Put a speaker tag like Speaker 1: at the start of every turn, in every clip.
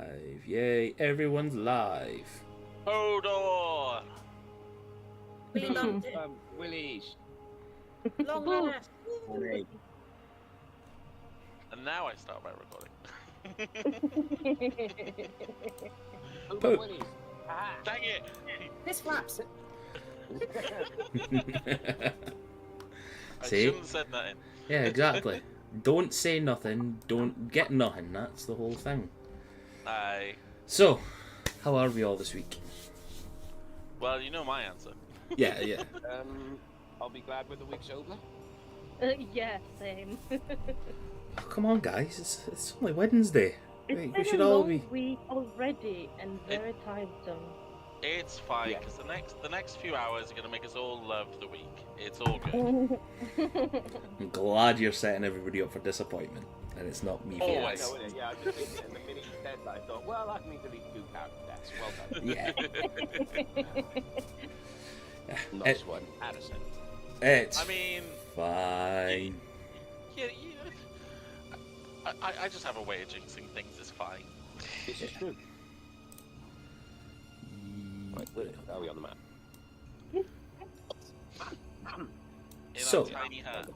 Speaker 1: live. Yay, everyone's live.
Speaker 2: Hold on.
Speaker 3: We loved it.
Speaker 4: Willies.
Speaker 3: Long last.
Speaker 4: Hooray.
Speaker 2: And now I start my recording.
Speaker 1: Poop.
Speaker 4: Willies. Ah.
Speaker 2: Dang it!
Speaker 3: This flaps.
Speaker 2: I
Speaker 1: See?
Speaker 2: shouldn't have said nothing.
Speaker 1: Yeah, exactly. Don't say nothing, don't get nothing. That's the whole thing.
Speaker 2: Aye.
Speaker 1: So, how are we all this week?
Speaker 2: Well, you know my answer.
Speaker 1: Yeah, yeah.
Speaker 4: I'll be glad when the week's over.
Speaker 5: Yeah, same.
Speaker 1: Oh, come on, guys. It's only Wednesday.
Speaker 5: It's
Speaker 1: We
Speaker 5: been
Speaker 1: should
Speaker 5: a
Speaker 1: all
Speaker 5: long
Speaker 1: be.
Speaker 5: week already and very tiresome.
Speaker 2: It's fine,
Speaker 4: Yeah.
Speaker 2: because the next few hours are going to make us all love the week. It's all good.
Speaker 1: I'm glad you're setting everybody up for disappointment, and it's not me.
Speaker 2: Always.
Speaker 4: Yeah, I know, innit? Yeah, I just think in the minute you said that, I thought, well, that means at least 2 character deaths. Well done.
Speaker 1: Yeah,
Speaker 4: Nice one. Addison.
Speaker 1: it's
Speaker 2: I mean,
Speaker 1: fine.
Speaker 2: yeah, I just have a way of jinxing things. It's fine.
Speaker 4: This is true. Right, where are we on the map?
Speaker 2: In
Speaker 1: So-
Speaker 2: our tiny hut.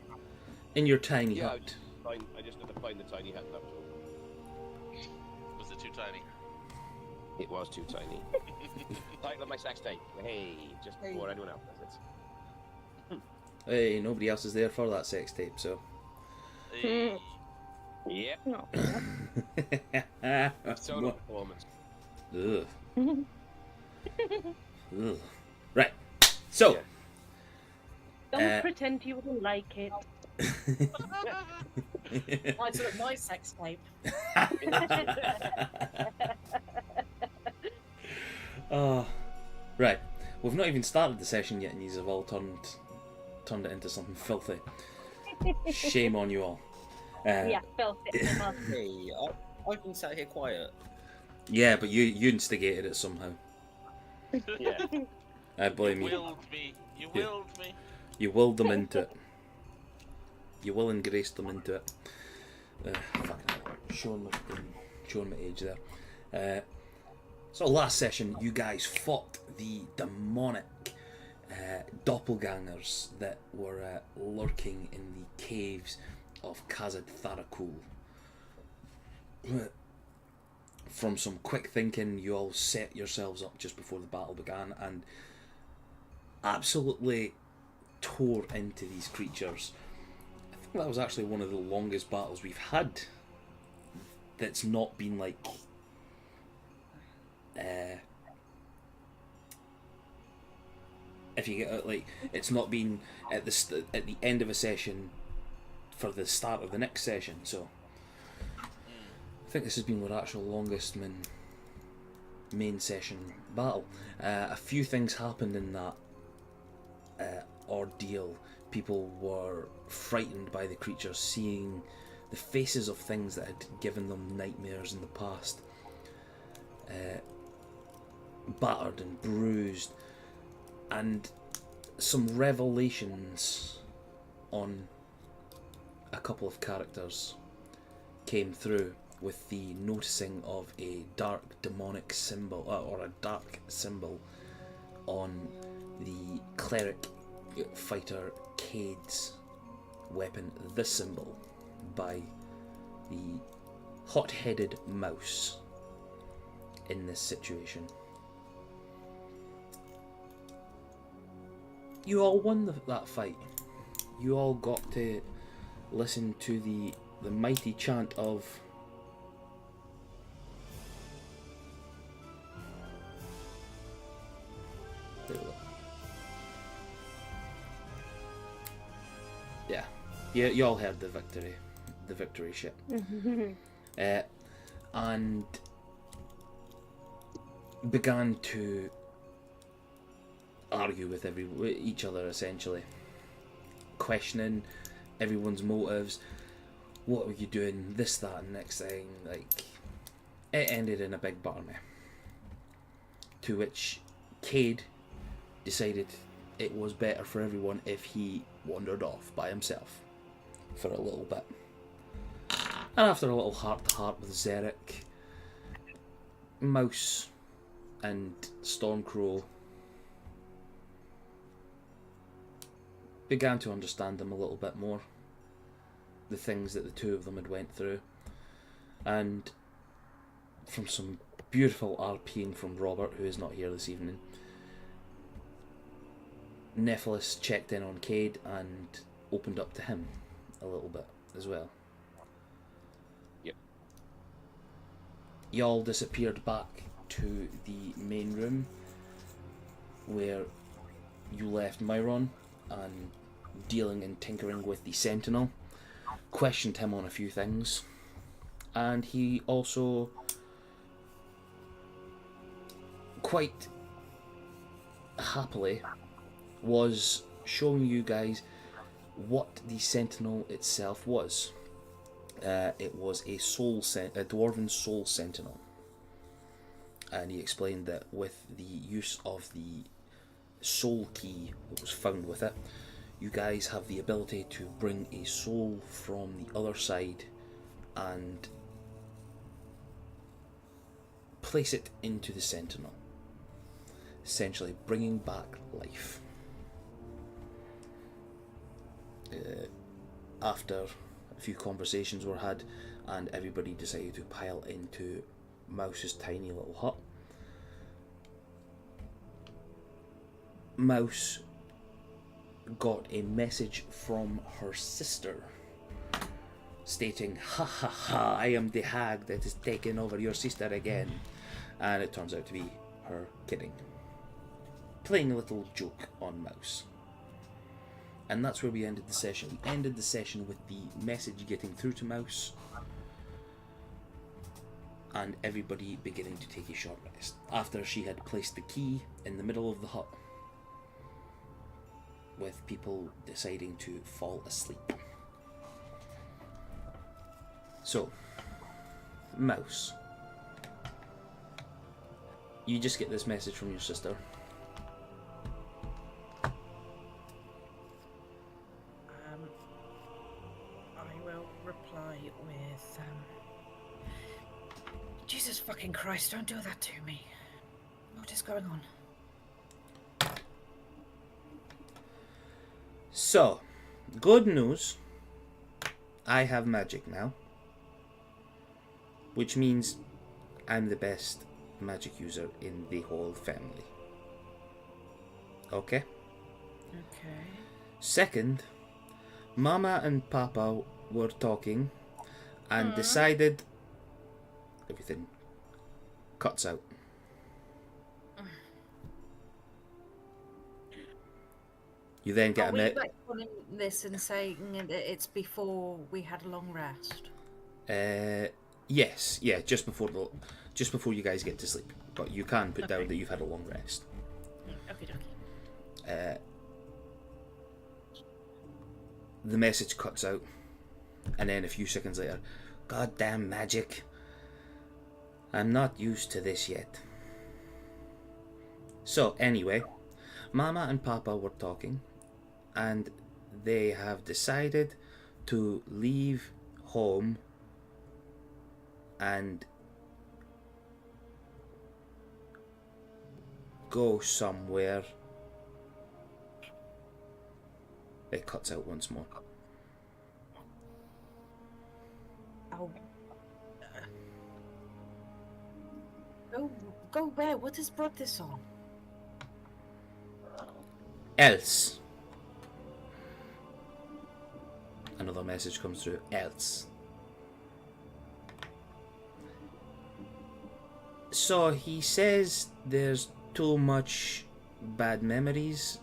Speaker 1: In your tiny
Speaker 4: Yeah,
Speaker 1: hut.
Speaker 4: I just had to find the tiny hut. That was all.
Speaker 2: Was it too tiny?
Speaker 4: It was too tiny. Title of my sex tape. Hey, just before anyone else does it.
Speaker 1: Hey, nobody else is there for that sex tape, so.
Speaker 2: Hey.
Speaker 4: Yep.
Speaker 5: No.
Speaker 4: Total performance.
Speaker 1: Ugh. Ugh. Right. So.
Speaker 5: Don't pretend you wouldn't like it.
Speaker 3: Title of my sex tape.
Speaker 1: Oh, right. We've not even started the session yet, and these have all turned it into something filthy. Shame on you all.
Speaker 5: Yeah, felt it.
Speaker 6: Hey, I've been sat here quiet.
Speaker 1: Yeah, but you instigated it somehow.
Speaker 4: Yeah.
Speaker 1: I blame
Speaker 2: You
Speaker 1: you.
Speaker 2: willed me. You
Speaker 1: Yeah.
Speaker 2: willed me.
Speaker 1: You willed them into it. You will and graced them into it. Fucking hell. Showing my age there. So last session, you guys fought the demonic doppelgangers that were lurking in the caves of Khazad Tharakul. From some quick thinking, you all set yourselves up just before the battle began and absolutely tore into these creatures. I think that was actually one of the longest battles we've had that's not been like if you get like, it's not been at the end of a session for the start of the next session. So I think this has been our actual longest main session battle. A few things happened in that ordeal. People were frightened by the creatures, seeing the faces of things that had given them nightmares in the past. Battered and bruised, and some revelations on a couple of characters came through with the noticing of a dark demonic symbol, or a dark symbol on the cleric fighter Cade's weapon, the symbol, by the hot-headed mouse in this situation. You all won that fight. You all got to listen to the mighty chant of yeah, you all heard the victory shit. And began to argue with each other, essentially questioning everyone's motives. What were you doing? This, that, and next thing. Like, it ended in a big buttermilk. To which Cade decided it was better for everyone if he wandered off by himself for a little bit. And after a little heart-to-heart with Zarek, Mouse and Stormcrow began to understand them a little bit more, the things that the two of them had went through, and from some beautiful RPing from Robert, who is not here this evening, Nephilis checked in on Cade and opened up to him a little bit as well.
Speaker 4: Yep.
Speaker 1: Y'all disappeared back to the main room where you left Myron, and dealing and tinkering with the Sentinel, questioned him on a few things, and he also quite happily was showing you guys what the Sentinel itself was. It was a dwarven soul sentinel, and he explained that with the use of the soul key that was found with it, you guys have the ability to bring a soul from the other side and place it into the Sentinel, essentially bringing back life. After a few conversations were had and everybody decided to pile into Mouse's tiny little hut, Mouse got a message from her sister stating, "Ha ha ha, I am the hag that has taken over your sister again." And it turns out to be her kidding, playing a little joke on Mouse. And that's where we ended the session. We ended the session with the message getting through to Mouse and everybody beginning to take a short rest after she had placed the key in the middle of the hut, with people deciding to fall asleep. So, Mouse, you just get this message from your sister.
Speaker 3: I will reply with, Jesus fucking Christ, don't do that to me. What is going on?
Speaker 1: So, good news, I have magic now, which means I'm the best magic user in the whole family. Okay?
Speaker 3: Okay.
Speaker 1: Second, Mama and Papa were talking and decided everything cuts out. You then get
Speaker 3: Are
Speaker 1: a
Speaker 3: we
Speaker 1: me-
Speaker 3: retconning this and saying that it's before we had a long rest?
Speaker 1: Yes, yeah, just before you guys get to sleep. But you can put down that you've had a long rest.
Speaker 3: Okay,
Speaker 1: The message cuts out, and then a few seconds later, "Goddamn magic. I'm not used to this yet." So anyway, Mama and Papa were talking, and they have decided to leave home and go somewhere. It cuts out once more.
Speaker 3: Oh. Go where? What has brought this on?
Speaker 1: Else. Another message comes through. Else. So he says there's too much bad memories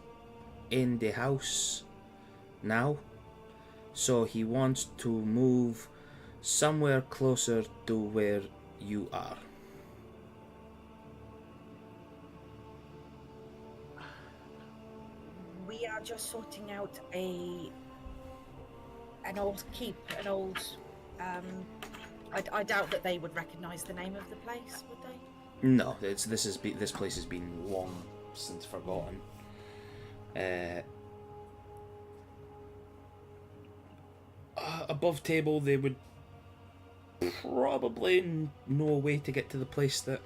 Speaker 1: in the house now, so he wants to move somewhere closer to where you are.
Speaker 3: We are just sorting out an old keep, an old. I doubt that they would recognise the name of the place, would they?
Speaker 1: No, this place has been long since forgotten. Above table, they would probably know a way to get to the place that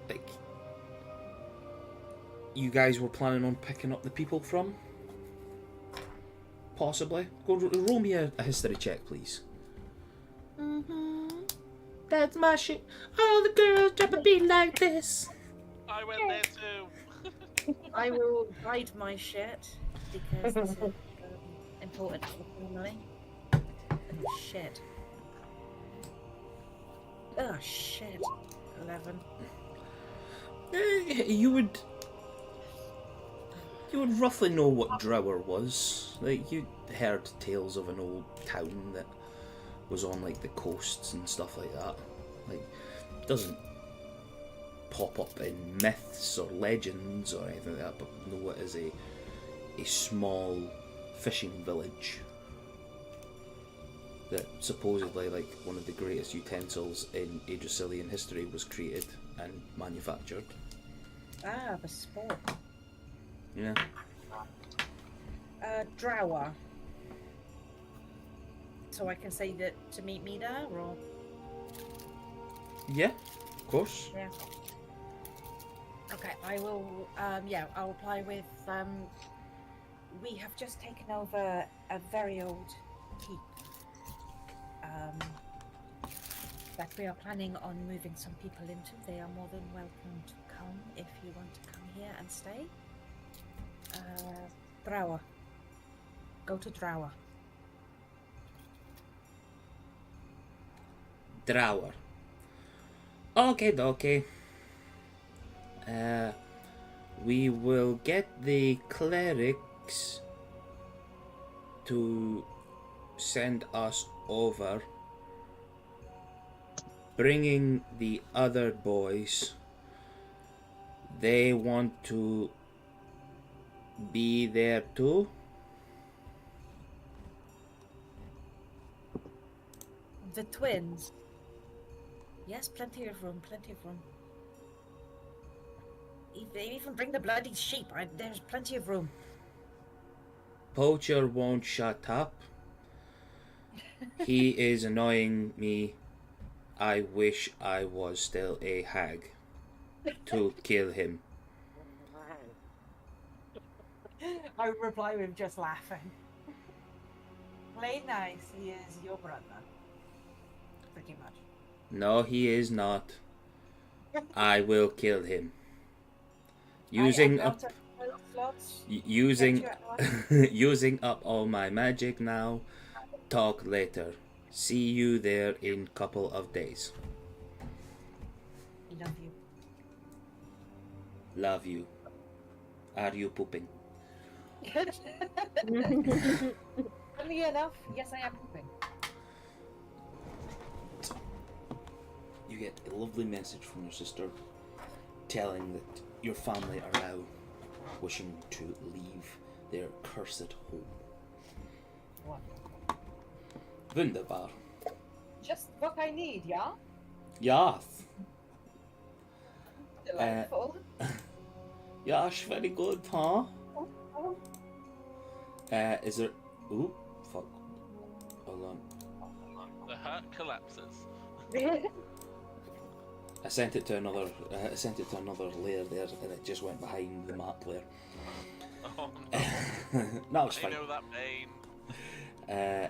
Speaker 1: like you guys were planning on picking up the people from? Possibly. Go roll me a history check, please. That's my shit. All the girls drop a beat like this.
Speaker 2: I went there too.
Speaker 3: I will hide my shit because this is important for the family. Oh, shit. Oh shit. 11.
Speaker 1: You would roughly know what Drower was. Like, you heard tales of an old town that was on like the coasts and stuff like that. Like, it doesn't pop up in myths or legends or anything like that, but know it as a small fishing village that supposedly, like, one of the greatest utensils in Idricilian history was created and manufactured.
Speaker 3: Ah, the sport.
Speaker 1: Yeah.
Speaker 3: Drower. So I can say that to meet me there, or?
Speaker 1: Yeah, of course.
Speaker 3: Yeah. Okay, I will, I'll reply with, we have just taken over a very old keep, that we are planning on moving some people into. They are more than welcome to come if you want to come here and stay. Drower. Go to Drower.
Speaker 1: Drower. Okay. We will get the clerics to send us over, bringing the other boys. They want to be there too.
Speaker 3: The twins. Yes, plenty of room. They even bring the bloody sheep. There's plenty of room.
Speaker 1: Poacher won't shut up. He is annoying me. I wish I was still a hag to kill him.
Speaker 3: I reply with just laughing. Play nice, he is your brother. Pretty much.
Speaker 1: No, he is not. I will kill him. Using up using up all my magic now. Talk later. See you there in couple of days.
Speaker 3: Love you.
Speaker 1: Love you. Are you pooping?
Speaker 3: Funny enough, yes, I am pooping.
Speaker 1: You get a lovely message from your sister telling that your family are now wishing to leave their cursed home.
Speaker 3: What?
Speaker 1: Wunderbar.
Speaker 3: Just what I need, yeah?
Speaker 1: Yes.
Speaker 3: Delightful.
Speaker 1: Yes, very good, huh? Is there... Ooh, fuck. Hold on.
Speaker 2: The hut collapses.
Speaker 1: I sent it to another layer there, and it just went behind the map layer.
Speaker 2: Oh no.
Speaker 1: No, it's
Speaker 2: I
Speaker 1: fine.
Speaker 2: know that pain.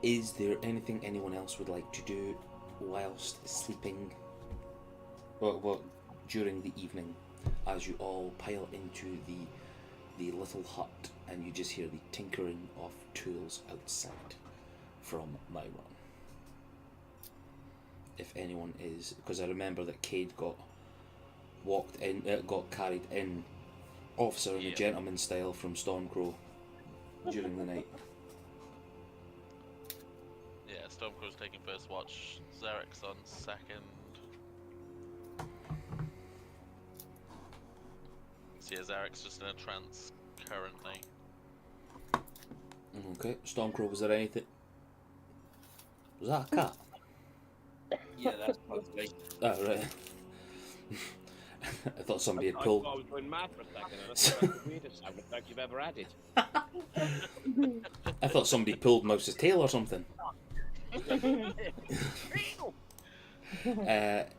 Speaker 1: Is there anything anyone else would like to do whilst sleeping? Well, during the evening, as you all pile into the little hut, and you just hear the tinkering of tools outside from Myron. If anyone is, because I remember that Cade got carried in, officer in a gentleman style from Stormcrow during the night.
Speaker 2: Yeah, Stormcrow's taking first watch. Zarek's on second. So yeah, Zarek's just in a trance currently.
Speaker 1: Okay, Stormcrow, was there anything? Was that a cat?
Speaker 6: Yeah, that's probably.
Speaker 1: Oh, right. I thought somebody had
Speaker 4: I
Speaker 1: pulled.
Speaker 4: thought I was going mad for a second, and I thought that's the weirdest sound effect you've ever added.
Speaker 1: I thought somebody pulled Mouse's tail or something.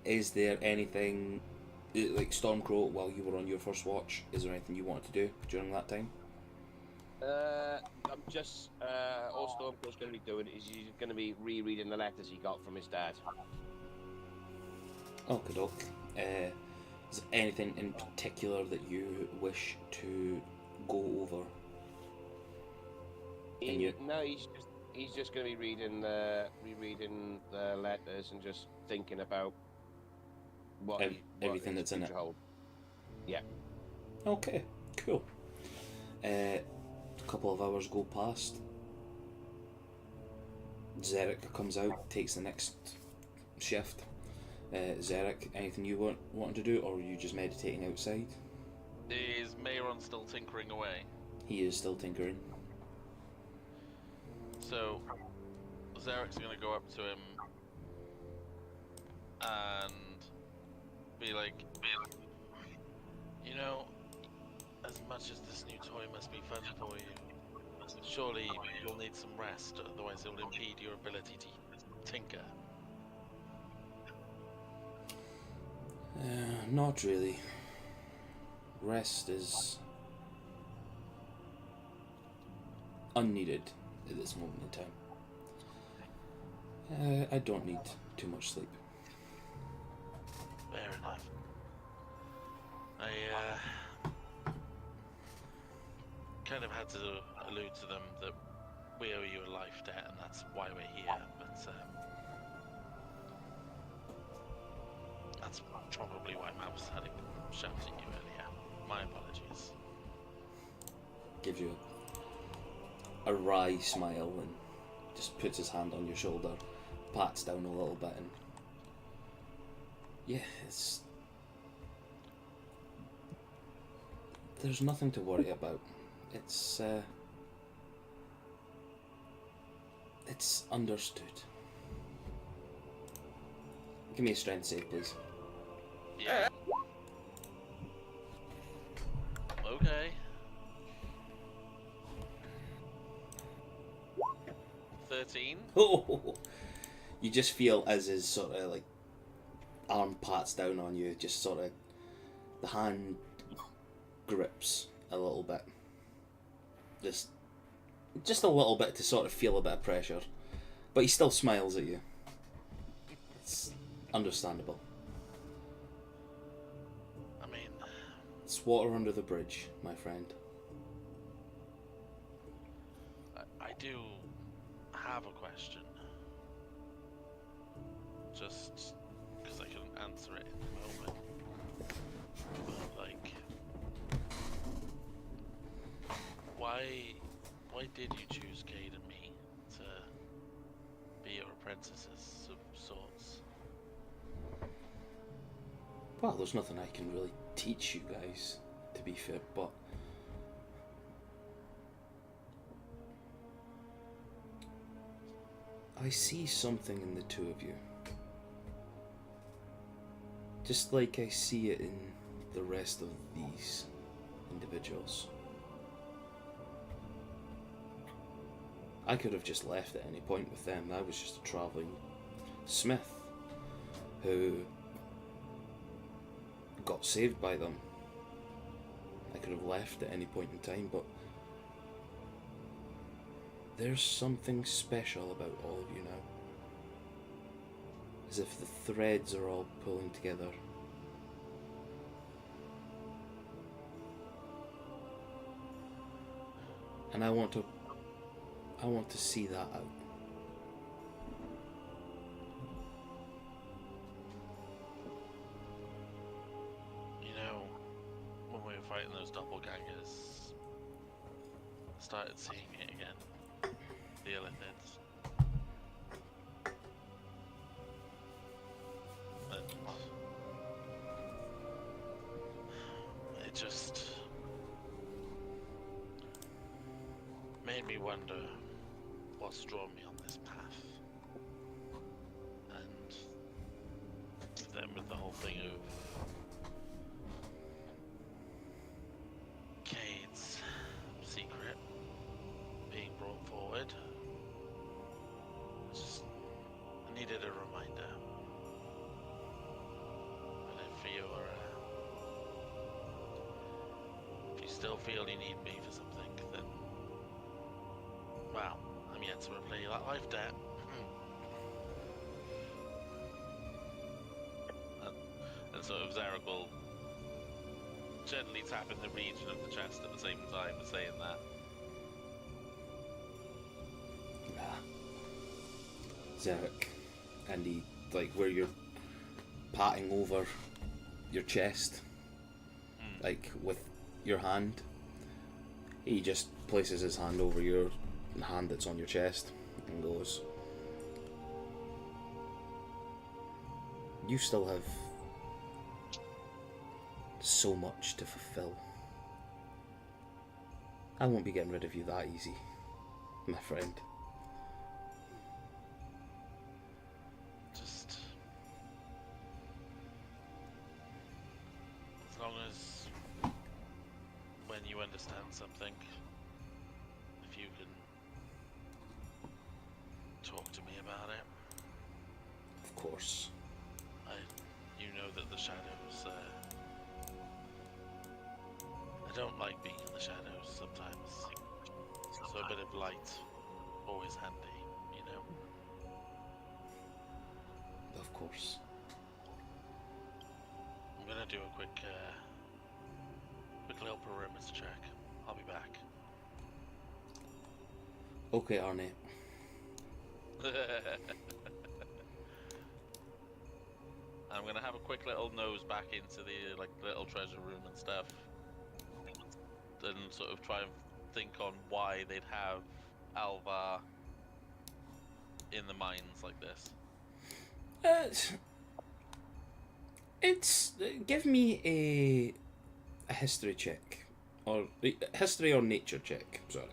Speaker 1: Is there anything like Stormcrow, while you were on your first watch, is there anything you wanted to do during that time?
Speaker 4: I'm just all Stormcrow's going to be doing is he's going to be rereading the letters he got from his dad.
Speaker 1: Okay, doke. Is there anything in particular that you wish to go over?
Speaker 4: No, he's just going to be rereading the letters and just thinking about
Speaker 1: everything
Speaker 4: his
Speaker 1: that's in it.
Speaker 4: future hold. Yeah.
Speaker 1: Okay, cool. A couple of hours go past. Zarek comes out, takes the next shift. Zarek, anything you wanting to do, or are you just meditating outside?
Speaker 2: Is Mayron still tinkering away?
Speaker 1: He is still tinkering.
Speaker 2: So, Zarek's gonna go up to him and be like, you know, as much as this new toy must be fun for you, surely you'll need some rest, otherwise it will impede your ability to tinker.
Speaker 1: Not really. Rest is unneeded at this moment in time. I don't need too much sleep.
Speaker 2: Fair enough. I kind of had to allude to them that we owe you a life debt, and that's why we're here. But that's probably why Mouse had a shout at you earlier. My apologies.
Speaker 1: Gives you a wry smile and just puts his hand on your shoulder, pats down a little bit, and yeah, there's nothing to worry about. It's understood. Give me a strength save, please.
Speaker 2: Yeah. Okay. 13.
Speaker 1: Oh, you just feel as his sort of like arm pats down on you, just sort of the hand grips a little bit, just a little bit to sort of feel a bit of pressure, but he still smiles at you. It's understandable.
Speaker 2: I mean,
Speaker 1: It's water under the bridge, my friend.
Speaker 2: I do have a question. Just because I couldn't answer it in the moment. But, like, why did you choose Cade and me to be your apprentices of sorts?
Speaker 1: Well, there's nothing I can really teach you guys, to be fair, but I see something in the two of you. Just like I see it in the rest of these individuals. I could have just left at any point with them. I was just a travelling smith who got saved by them. I could have left at any point in time, but there's something special about all of you now. As if the threads are all pulling together. And I want to see that out.
Speaker 2: You know, when we were fighting those doppelgangers, I started seeing it again. The Illithids. And it just made me wonder what's drawn me on this path. And then with the whole thing of Cade's secret being brought forward, I needed a reminder. And if you're still feel you need me for something, then, well, I'm yet to repay that life debt. And sort of Zarek will gently tap in the region of the chest at the same time as saying that.
Speaker 1: Zarek, and he, like, where you're patting over your chest, like with your hand, he just places his hand over your hand that's on your chest and goes, you still have so much to fulfill. I won't be getting rid of you that easy, my friend.
Speaker 2: Just as long as when you understand something, if you can talk to me about it.
Speaker 1: Of course.
Speaker 2: You know that the shadows, I don't like being in the shadows sometimes, so a bit of light, always handy, you know?
Speaker 1: Of course.
Speaker 2: I'm gonna do a quick little perimeter check. I'll be back.
Speaker 1: Okay, Arnie.
Speaker 2: I'm gonna have a quick little nose back into the little treasure room and stuff, and sort of try and think on why they'd have Alvar in the mines like this.
Speaker 1: It's give me a history check, or history or nature check. Sorry.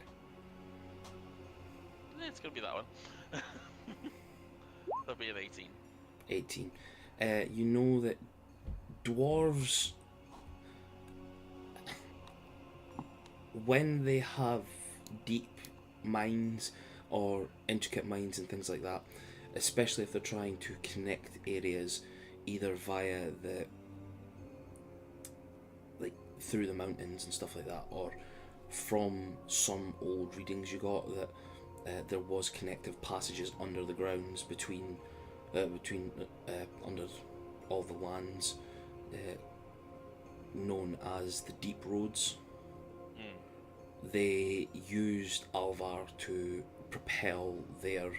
Speaker 2: It's gonna be that one. That'll be an 18.
Speaker 1: 18. You know that dwarves, when they have deep mines or intricate mines and things like that, especially if they're trying to connect areas either via the, like, through the mountains and stuff like that, or from some old readings you got that there was connective passages under the grounds between under all the lands known as the deep roads. They used Alvar to propel their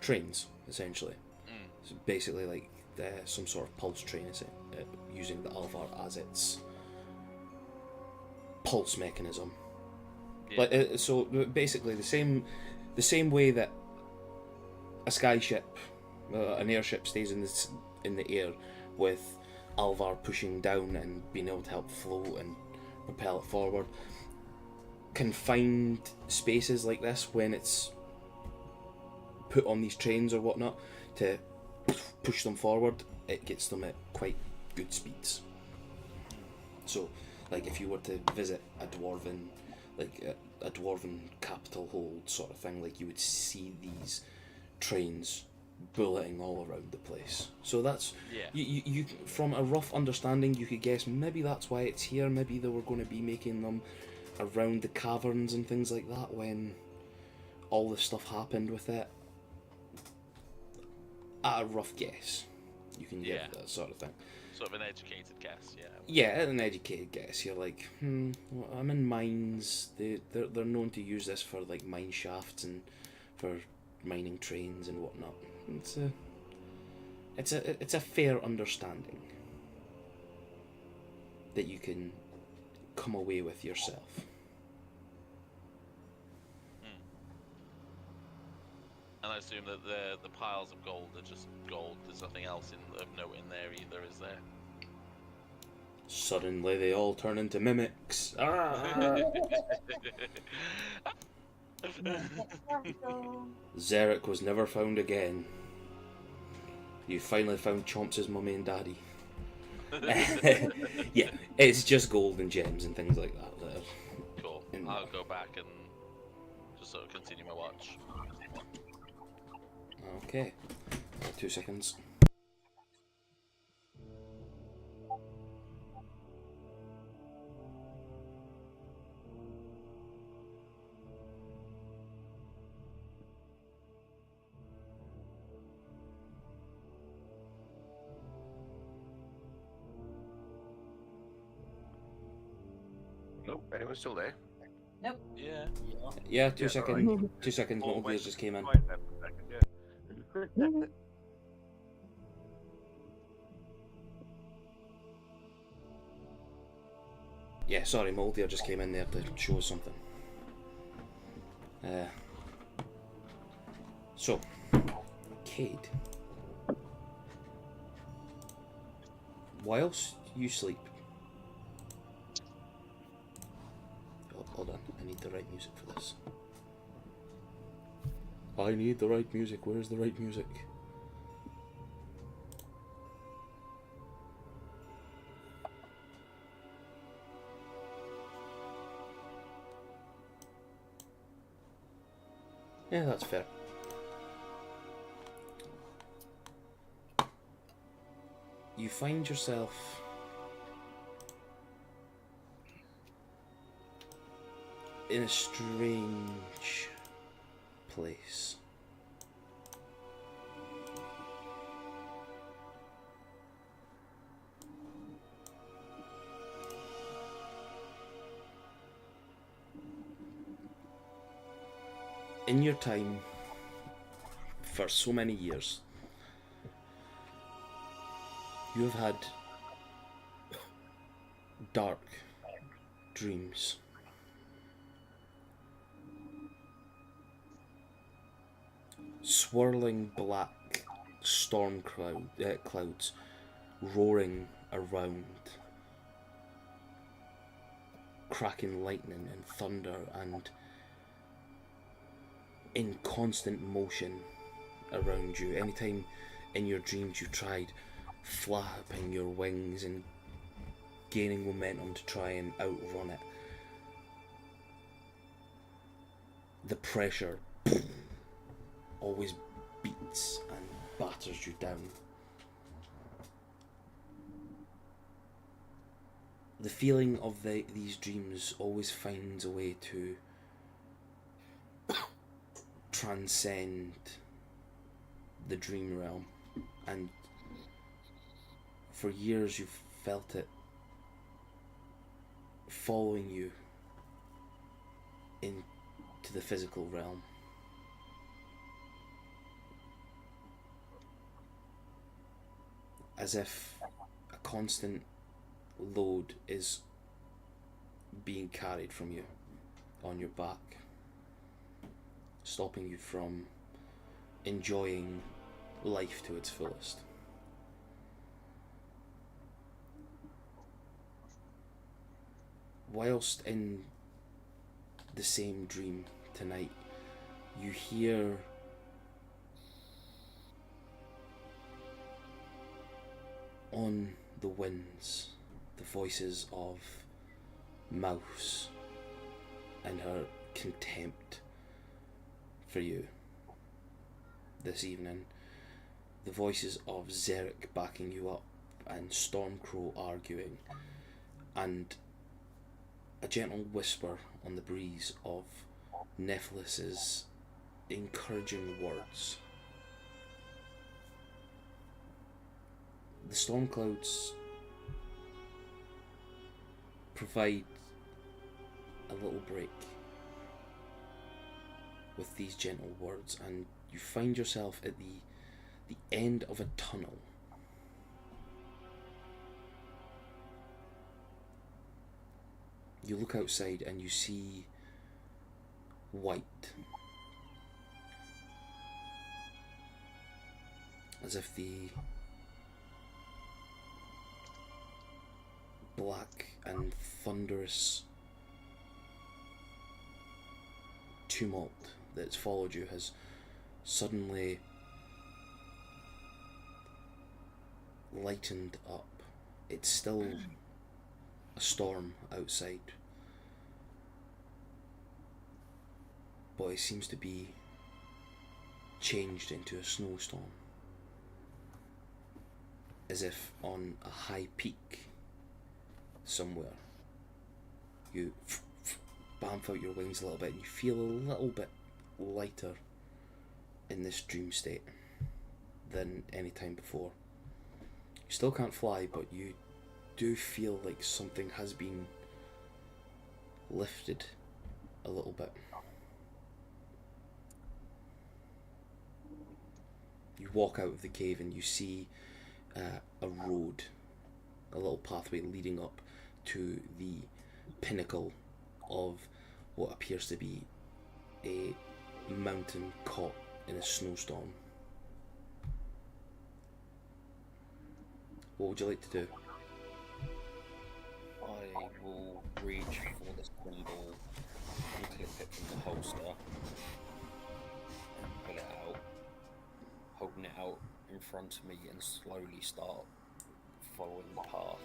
Speaker 1: trains, essentially. So basically, like some sort of pulse train, using the Alvar as its pulse mechanism.
Speaker 2: Yeah.
Speaker 1: Like so, basically the same way that a skyship, an airship stays in the air with Alvar pushing down and being able to help float and propel it forward. Confined spaces like this, when it's put on these trains or whatnot to push them forward, it gets them at quite good speeds. So, like, if you were to visit a dwarven, a dwarven capital hold sort of thing, like, you would see these trains bulleting all around the place. So that's you from a rough understanding, you could guess maybe that's why it's here. Maybe they were going to be making them around the caverns and things like that when all this stuff happened with it. At a rough guess, you can get that sort of thing.
Speaker 2: Sort of an educated guess, yeah.
Speaker 1: Yeah, an educated guess. You're like, well, I'm in mines. They're known to use this for, like, mine shafts and for mining trains and whatnot. It's a fair understanding that you can come away with yourself.
Speaker 2: And I assume that the piles of gold are just gold. There's nothing else of note in there either, is there?
Speaker 1: Suddenly they all turn into mimics. Zarek was never found again. You finally found Chomps' mummy and daddy. Yeah, it's just gold and gems and things like that.
Speaker 2: Cool. I'll go back and just sort of continue my watch.
Speaker 1: Okay. 2 seconds.
Speaker 4: Nope. Anyone still there?
Speaker 3: Nope.
Speaker 2: Yeah.
Speaker 1: Yeah,
Speaker 4: Yeah,
Speaker 1: 2 seconds.
Speaker 4: Oh,
Speaker 1: Moldiers just came in.
Speaker 4: quiet there for a second, yeah.
Speaker 1: Yeah, sorry, Moldier just came in there to show us something. So, Cade, whilst you sleep, oh, hold on, I need the right music for this. I need the right music. Where's the right music? Yeah, that's fair. You find yourself in a strange place. In your time, for so many years, you have had dark dreams. Swirling black storm clouds roaring around, cracking lightning and thunder, and in constant motion around you. Anytime in your dreams you tried flapping your wings and gaining momentum to try and outrun it, the pressure always beats and batters you down. The feeling of these dreams always finds a way to transcend the dream realm, and for years you've felt it following you into the physical realm. As if a constant load is being carried from you on your back, stopping you from enjoying life to its fullest. Whilst in the same dream tonight, you hear on the winds the voices of Mouse and her contempt for you this evening, the voices of Zarek backing you up and Stormcrow arguing, and a gentle whisper on the breeze of Nephilis's encouraging words. The storm clouds provide a little break with these gentle words, and you find yourself at the end of a tunnel. You look outside and you see white, as if the black and thunderous tumult that's followed you has suddenly lightened up. It's still a storm outside, but it seems to be changed into a snowstorm, as if on a high peak somewhere you bamf out your wings a little bit and you feel a little bit lighter in this dream state than any time before. You still can't fly, but you do feel like something has been lifted a little bit. You walk out of the cave and you see a road, a little pathway leading up to the pinnacle of what appears to be a mountain caught in a snowstorm. What would you like to do?
Speaker 6: I will reach for the symbol and clip it from the holster and pull it out, holding it out in front of me and slowly start following the path.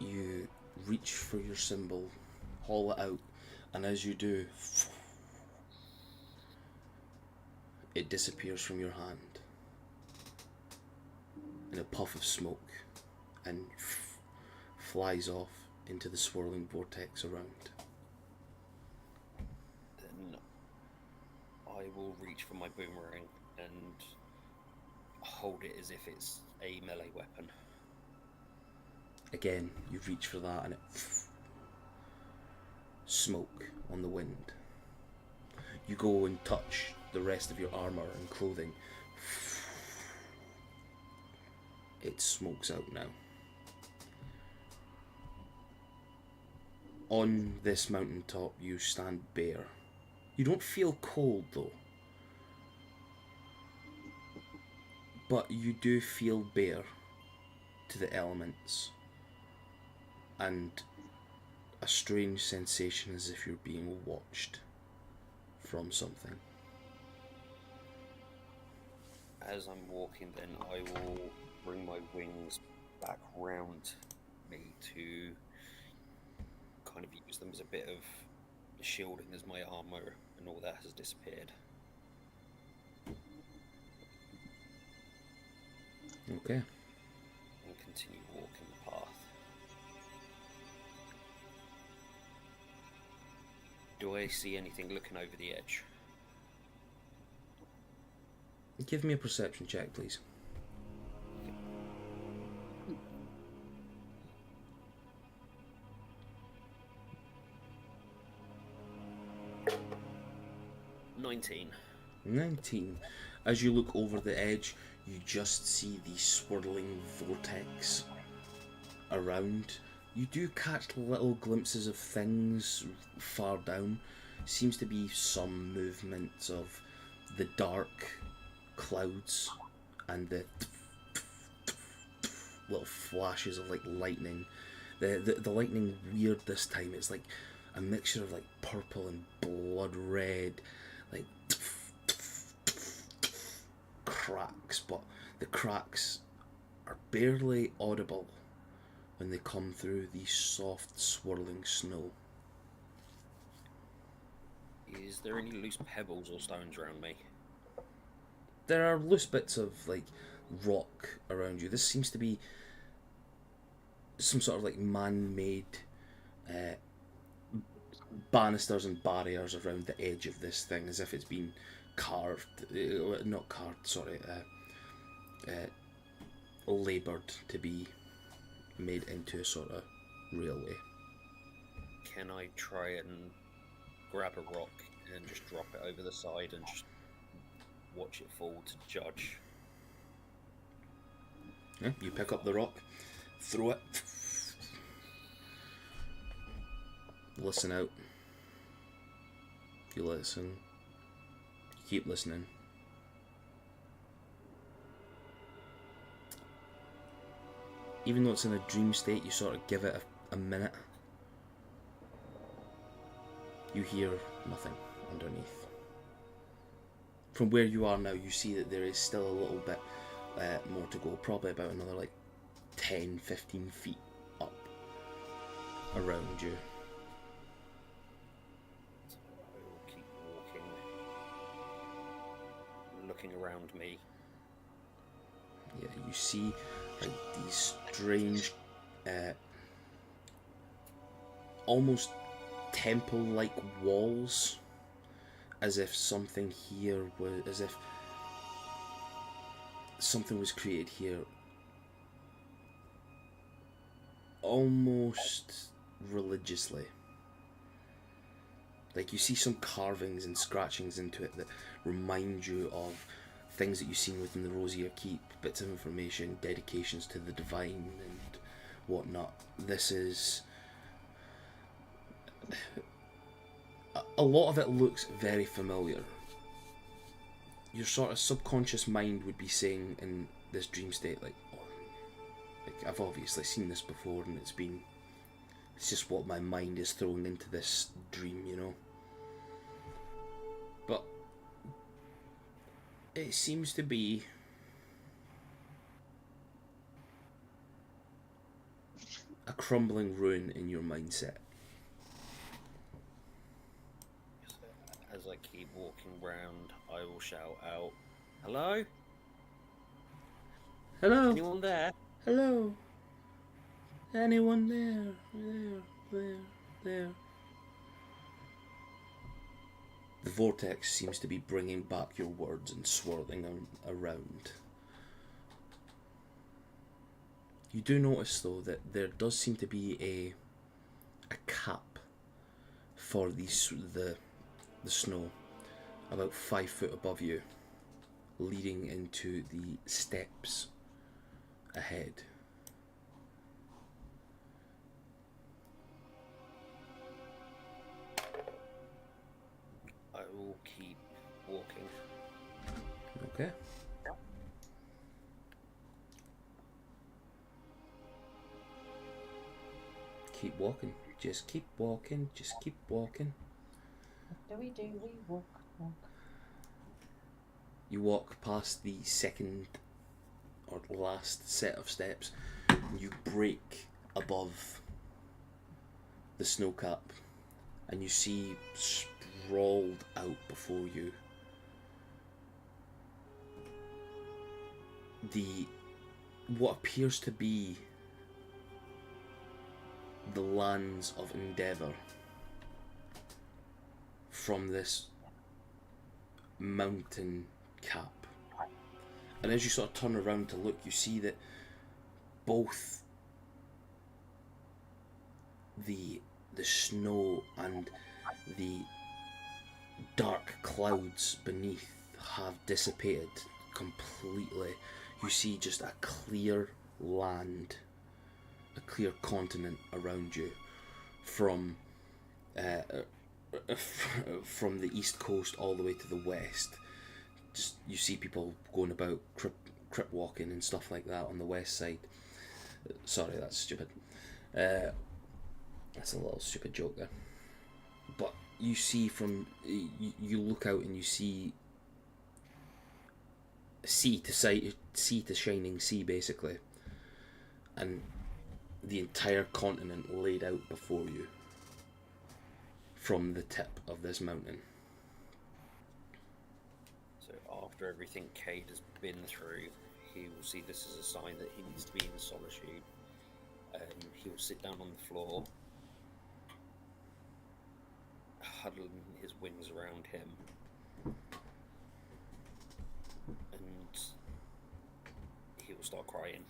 Speaker 1: You reach for your symbol, haul it out, and as you do, it disappears from your hand in a puff of smoke and flies off into the swirling vortex around.
Speaker 6: Then I will reach for my boomerang and hold it as if it's a melee weapon.
Speaker 1: Again, you reach for that and it smoke on the wind. You go and touch the rest of your armour and clothing. It smokes out now. On this mountaintop you stand bare. You don't feel cold though. But you do feel bare to the elements. And a strange sensation as if you're being watched from something.
Speaker 6: As I'm walking, then I will bring my wings back round me to kind of use them as a bit of shielding as my armour and all that has disappeared.
Speaker 1: Okay.
Speaker 6: And continue walking the path. Do I see anything looking over the edge?
Speaker 1: Give me a perception check, please.
Speaker 6: "19.
Speaker 1: 19. As you look over the edge, you just see the swirling vortex around. You do catch little glimpses of things far down. Seems to be some movements of the dark clouds and the little flashes of like lightning. The lightning weird this time. It's like a mixture of like purple and blood red, like cracks, but the cracks are barely audible when they come through the soft swirling snow.
Speaker 6: Is there any loose pebbles or stones around me?
Speaker 1: There are loose bits of like rock around you. This seems to be some sort of like man-made banisters and barriers around the edge of this thing, as if it's been carved, not carved, sorry, laboured to be made into a sort of railway.
Speaker 6: Can I try and grab a rock and just drop it over the side and just watch it fall to judge?
Speaker 1: Yeah, you pick up the rock, throw it, listen out. You listen, you keep listening. Even though it's in a dream state, you sort of give it a minute. You hear nothing underneath. From where you are now, you see that there is still a little bit more to go, probably about another like 10-15 feet up around you.
Speaker 6: I will keep walking, looking around me.
Speaker 1: Yeah, you see like these strange, almost temple-like walls, as if something here was, as if something was created here, almost religiously. Like, you see some carvings and scratchings into it that remind you of things that you've seen within the Rosier Keep, bits of information, dedications to the divine and whatnot. This is... a lot of it looks very familiar. Your sort of subconscious mind would be saying in this dream state, like, oh, like, I've obviously seen this before, and it's just what my mind is throwing into this dream, you know. But it seems to be a crumbling ruin in your mindset.
Speaker 6: As I keep walking round, I will shout out, "Hello?
Speaker 1: Hello?
Speaker 6: Anyone there?"
Speaker 1: Hello? Anyone there? There. The vortex seems to be bringing back your words and swirling them around. You do notice, though, that there does seem to be a cap for the snow, about 5 foot above you, leading into the steps ahead.
Speaker 6: I will keep walking.
Speaker 1: Okay. Keep walking. Just keep walking. Just keep walking.
Speaker 3: What do? We walk.
Speaker 1: You walk past the second or last set of steps, and you break above the snow cap, and you see sprawled out before you what appears to be the lands of Endeavour from this mountain cap. And as you sort of turn around to look, you see that both the snow and the dark clouds beneath have dissipated completely. You see just a clear land, a clear continent around you, from the east coast all the way to the west. Just, you see people going about crypt walking and stuff like that on the west side. Sorry, that's stupid. That's a little stupid joke there. But you see you look out and you see sea to shining sea, basically, and the entire continent laid out before you from the tip of this mountain.
Speaker 6: So after everything Cade has been through, he will see this as a sign that he needs to be in solitude. He will sit down on the floor, huddling his wings around him, and he will start crying.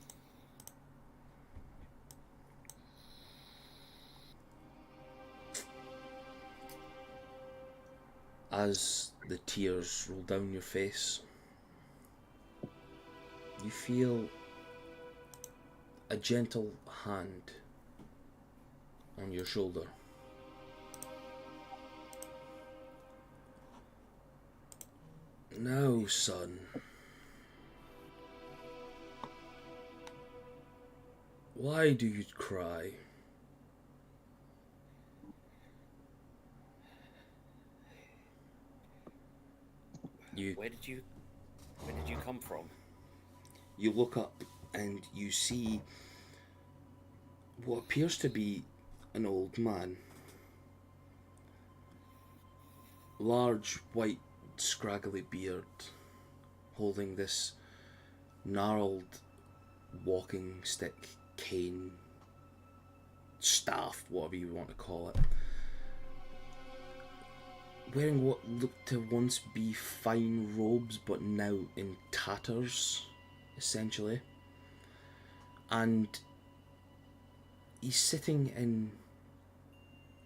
Speaker 1: As the tears roll down your face, you feel a gentle hand on your shoulder. Now, son, why do you cry?
Speaker 6: Where did you come from?
Speaker 1: You look up and you see what appears to be an old man. Large, white, scraggly beard, holding this gnarled walking stick, cane, staff, whatever you want to call it. Wearing what looked to once be fine robes, but now in tatters, essentially. And he's sitting in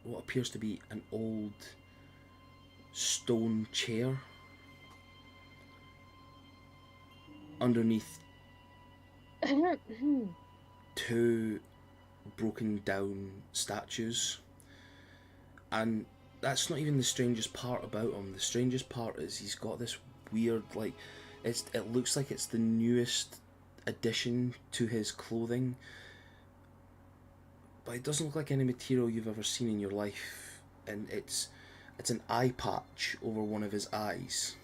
Speaker 1: what appears to be an old stone chair. Underneath two broken down statues. And that's not even the strangest part about him. The strangest part is he's got this weird, like, it looks like it's the newest addition to his clothing, but it doesn't look like any material you've ever seen in your life. And it's an eye patch over one of his eyes.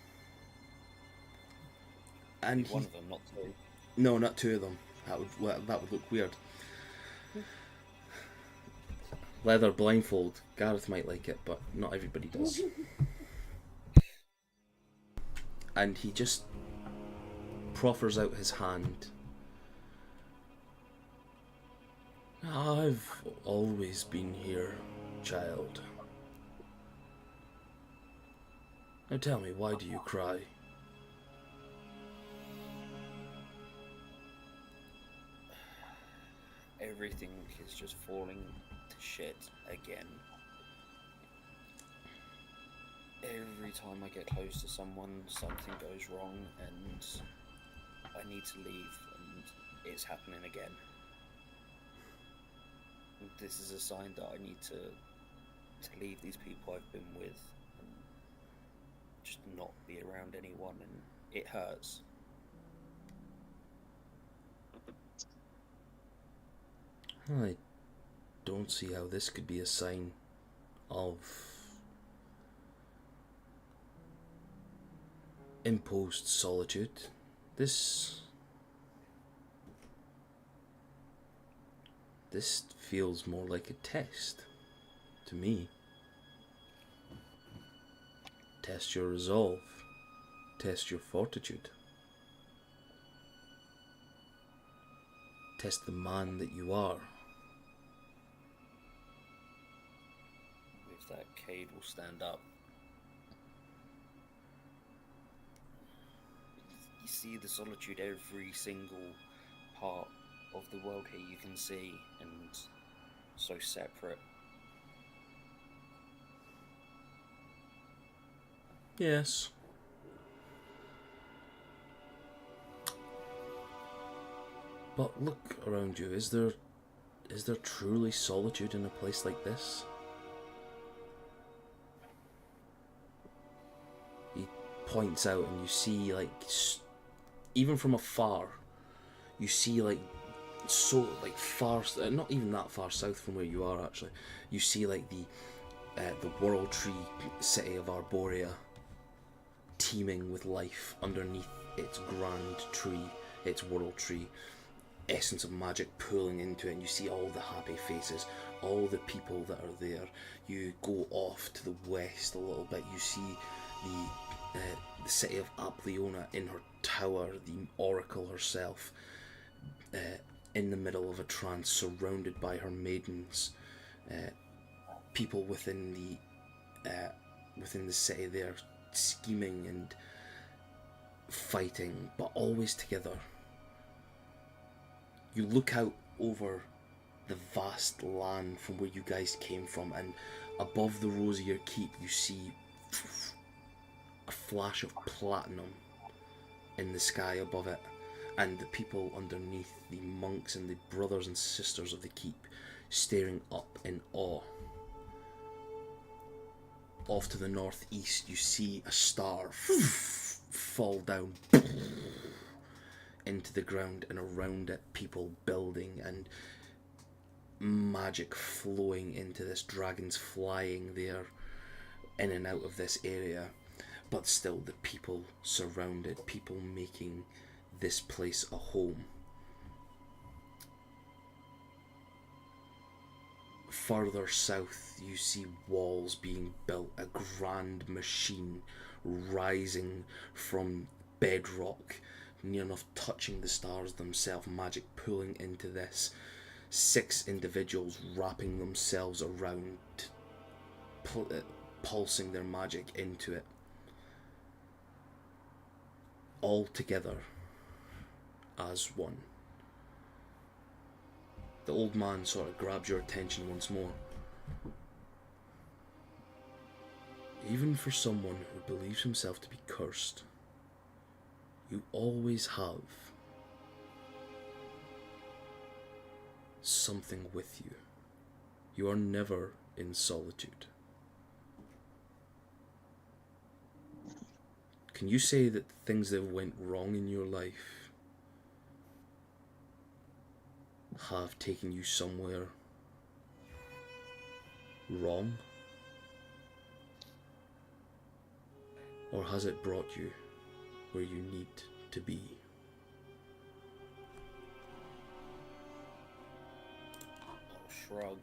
Speaker 1: And
Speaker 6: One of them, not two.
Speaker 1: No, not two of them. That would look weird. Leather blindfold. Gareth might like it, but not everybody does. And he just proffers out his hand. I've always been here, child. Now tell me, why do you cry?
Speaker 6: Everything is just falling to shit again. Every time I get close to someone, something goes wrong and I need to leave, and it's happening again. This is a sign that I need to leave these people I've been with and just not be around anyone, and it hurts.
Speaker 1: I don't see how this could be a sign of imposed solitude. This feels more like a test to me. Test your resolve. Test your fortitude. Test the man that you are.
Speaker 6: If that Cade will stand up. You see the solitude every single part of the world here you can see, and so separate.
Speaker 1: Yes. But look around you. Is there truly solitude in a place like this? He points out, and you see, like, even from afar, you see, like, so, like, far, not even that far south from where you are, actually. You see, like, the World Tree city of Arborea teeming with life underneath its grand tree, its World Tree. Essence of magic pulling into it, and you see all the happy faces, all the people that are there. You go off to the west a little bit, you see the city of Apleona in her tower, the Oracle herself, in the middle of a trance, surrounded by her maidens. People within the city there, scheming and fighting, but always together. You look out over the vast land from where you guys came from, and above the Rosier Keep you see a flash of platinum in the sky above it, and the people underneath, the monks and the brothers and sisters of the keep, staring up in awe. Off to the northeast you see a star fall down into the ground, and around it people building and magic flowing into this, dragons flying there in and out of this area, but still the people surrounded, people making this place a home. Further south you see walls being built, a grand machine rising from bedrock, near enough touching the stars themselves, magic pulling into this. 6 individuals wrapping themselves around, pulsing their magic into it. All together as one. The old man sort of grabs your attention once more. Even for someone who believes himself to be cursed, you always have something with you. You are never in solitude. Can you say that things that went wrong in your life have taken you somewhere wrong? Or has it brought you where you need to be?
Speaker 6: I'll shrug.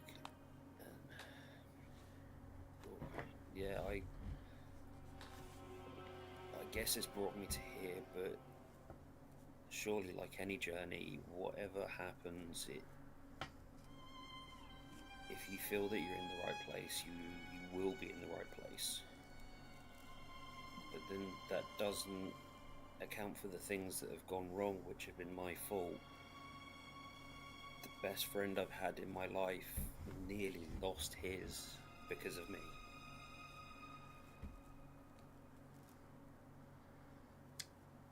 Speaker 6: Yeah, I guess it's brought me to here, but surely, like any journey, whatever happens, if you feel that you're in the right place, you will be in the right place. But then that doesn't account for the things that have gone wrong, which have been my fault. The best friend I've had in my life nearly lost his because of me.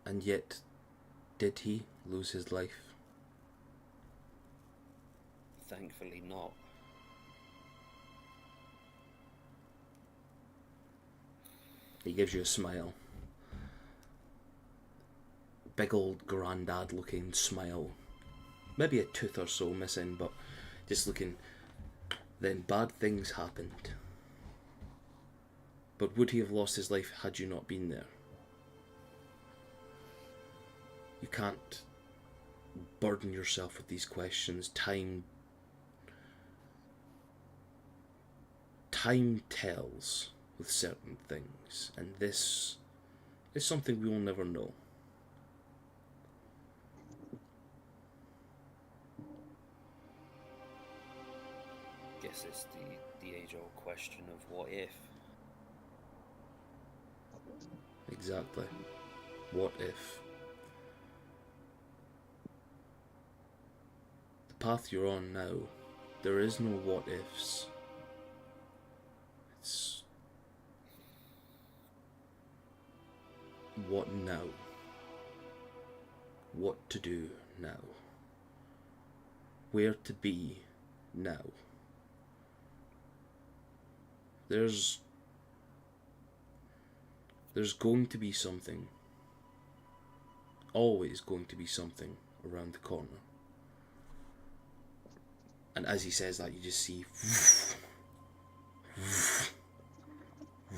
Speaker 1: And yet, did he lose his life?
Speaker 6: Thankfully not.
Speaker 1: He gives you a smile. Big old grandad looking smile. Maybe a tooth or so missing, but just looking. Then bad things happened. But would he have lost his life had you not been there? You can't burden yourself with these questions. Time tells with certain things, and this is something we will never know.
Speaker 6: Guess it's the age-old question of what if.
Speaker 1: Exactly. What if? The path you're on now, there is no what ifs. It's what now? What to do now? Where to be now? There's going to be something, always going to be something around the corner. And as he says that, you just see a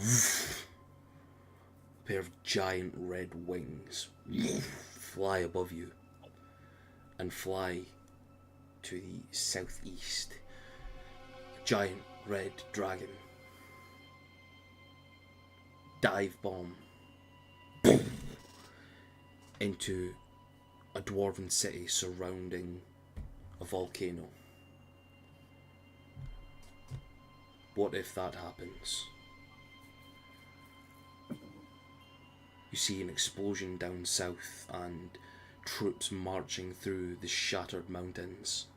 Speaker 1: pair of giant red wings fly above you and fly to the southeast. A giant red dragon. Dive bomb into a dwarven city surrounding a volcano. What if that happens? You see an explosion down south and troops marching through the shattered mountains.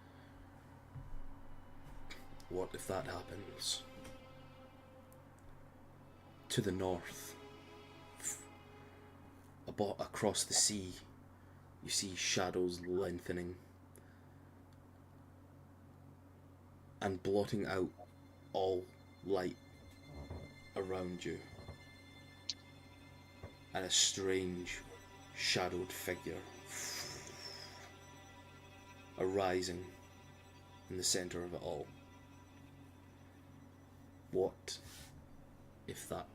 Speaker 1: What if that happens? To the north, across the sea, you see shadows lengthening and blotting out all light around you, and a strange shadowed figure arising in the centre of it all. What if that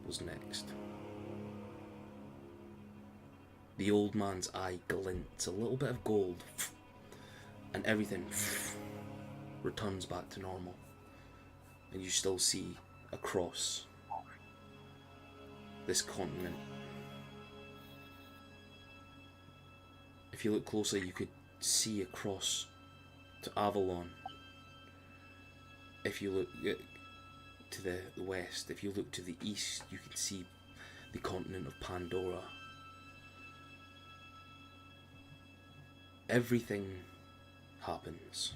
Speaker 1: was next? The old man's eye glints a little bit of gold, and everything returns back to normal, and you still see across this continent. If you look closely, you could see across to Avalon. If you look to the west, if you look to the east, you can see the continent of Pandora. Everything happens.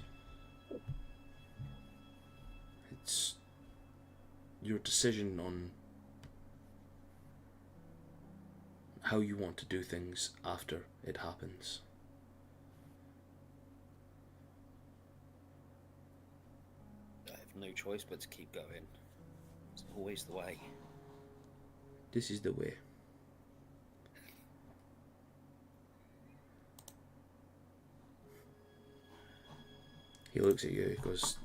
Speaker 1: It's your decision on how you want to do things after it happens.
Speaker 6: I have no choice but to keep going. It's always the way.
Speaker 1: This is the way. He looks at you, he goes,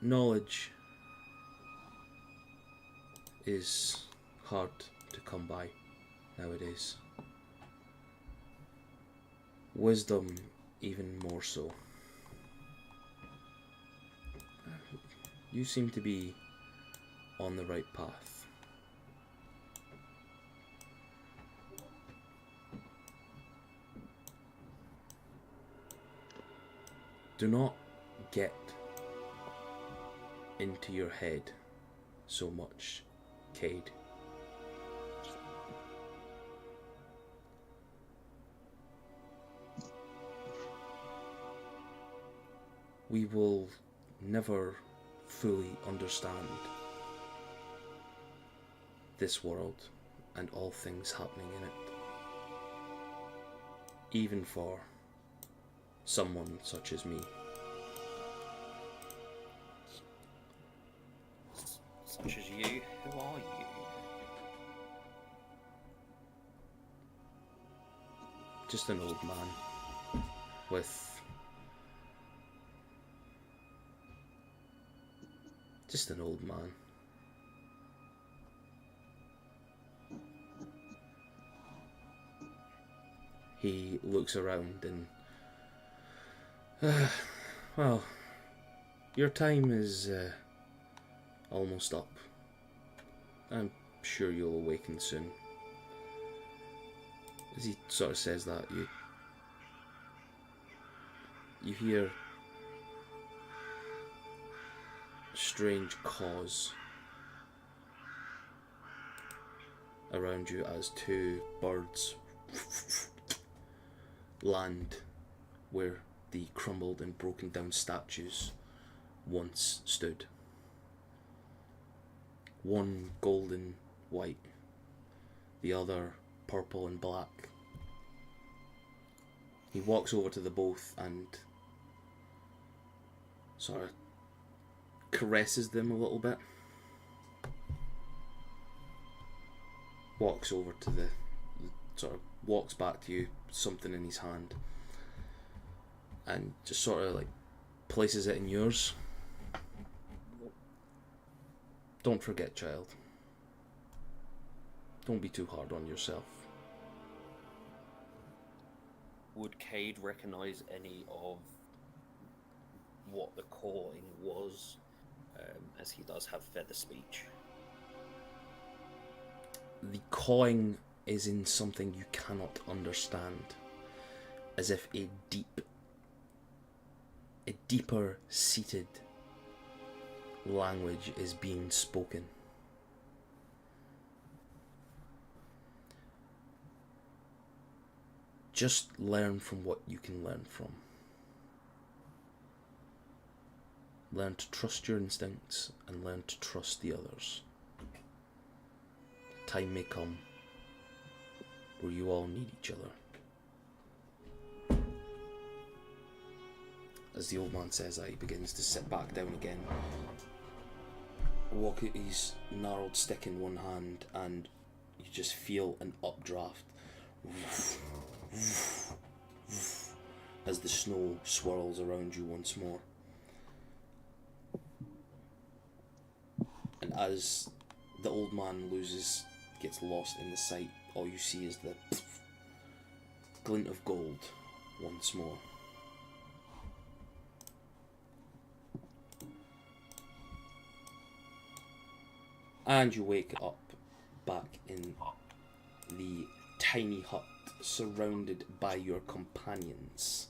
Speaker 1: knowledge is hard to come by nowadays. Wisdom even more so. You seem to be on the right path. Do not get into your head so much, Cade. We will never fully understand this world and all things happening in it. Even for someone such as me.
Speaker 6: Such as you? Who are you?
Speaker 1: Just an old man with just an old man. He looks around and well, your time is almost up. I'm sure you'll awaken soon. As he sort of says that, you hear strange caws around you as two birds land where the crumbled and broken down statues once stood. One golden white, the other purple and black. He walks over to the both and sort of caresses them a little bit. Walks over to the sort of walks back to you, something in his hand, and just sort of like places it in yours. Don't forget, child. Don't be too hard on yourself.
Speaker 6: Would Cade recognise any of what the calling was, as he does have feather speech?
Speaker 1: The cawing is in something you cannot understand, as if a deeper seated language is being spoken. Just learn from what you can learn from. Learn to trust your instincts and learn to trust the others. Time may come where you all need each other. As the old man says that, he begins to sit back down again. Walk at his gnarled stick in one hand, and you just feel an updraft as the snow swirls around you once more. And as the old man gets lost in the sight, all you see is the glint of gold once more. And you wake up back in the tiny hut, surrounded by your companions.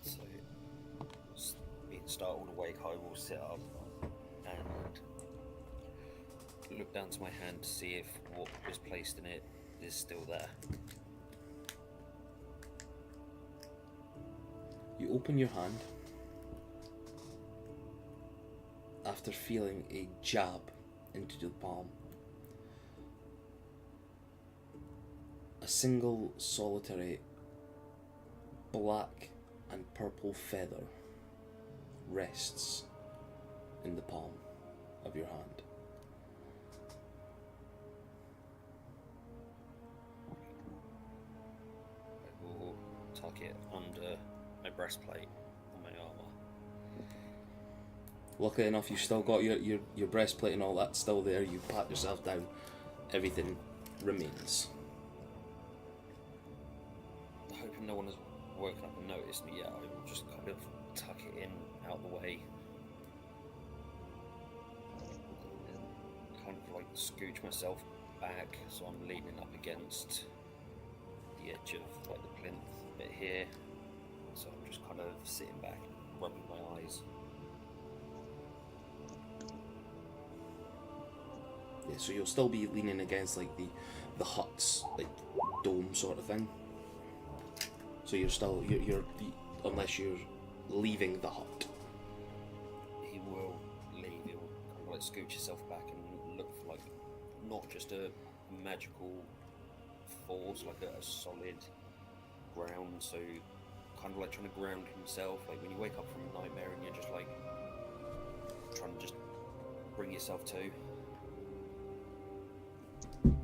Speaker 6: So, being startled awake, I will sit up and look down to my hand to see if what was placed in it is still there.
Speaker 1: open your hand after feeling a jab into the palm. A single solitary black and purple feather rests in the palm of your hand.
Speaker 6: I will tuck it under my breastplate on my armor.
Speaker 1: Luckily enough, you've still got your breastplate and all that still there. You pat yourself down. Everything remains.
Speaker 6: Hoping no one has woken up and noticed me yet, I will just kind of tuck it in out the way. Kind of like scooch myself back so I'm leaning up against the edge of like the plinth bit here. So I'm just kind of sitting back, rubbing my eyes.
Speaker 1: Yeah, so you'll still be leaning against like the hut's like dome sort of thing. So you're still you're unless you're leaving the hut.
Speaker 6: He will leave. He'll kind of like scooch himself back and look for like not just a magical force, like a solid ground. So kind of like trying to ground himself. Like when you wake up from a nightmare and you're just like trying to just bring yourself to.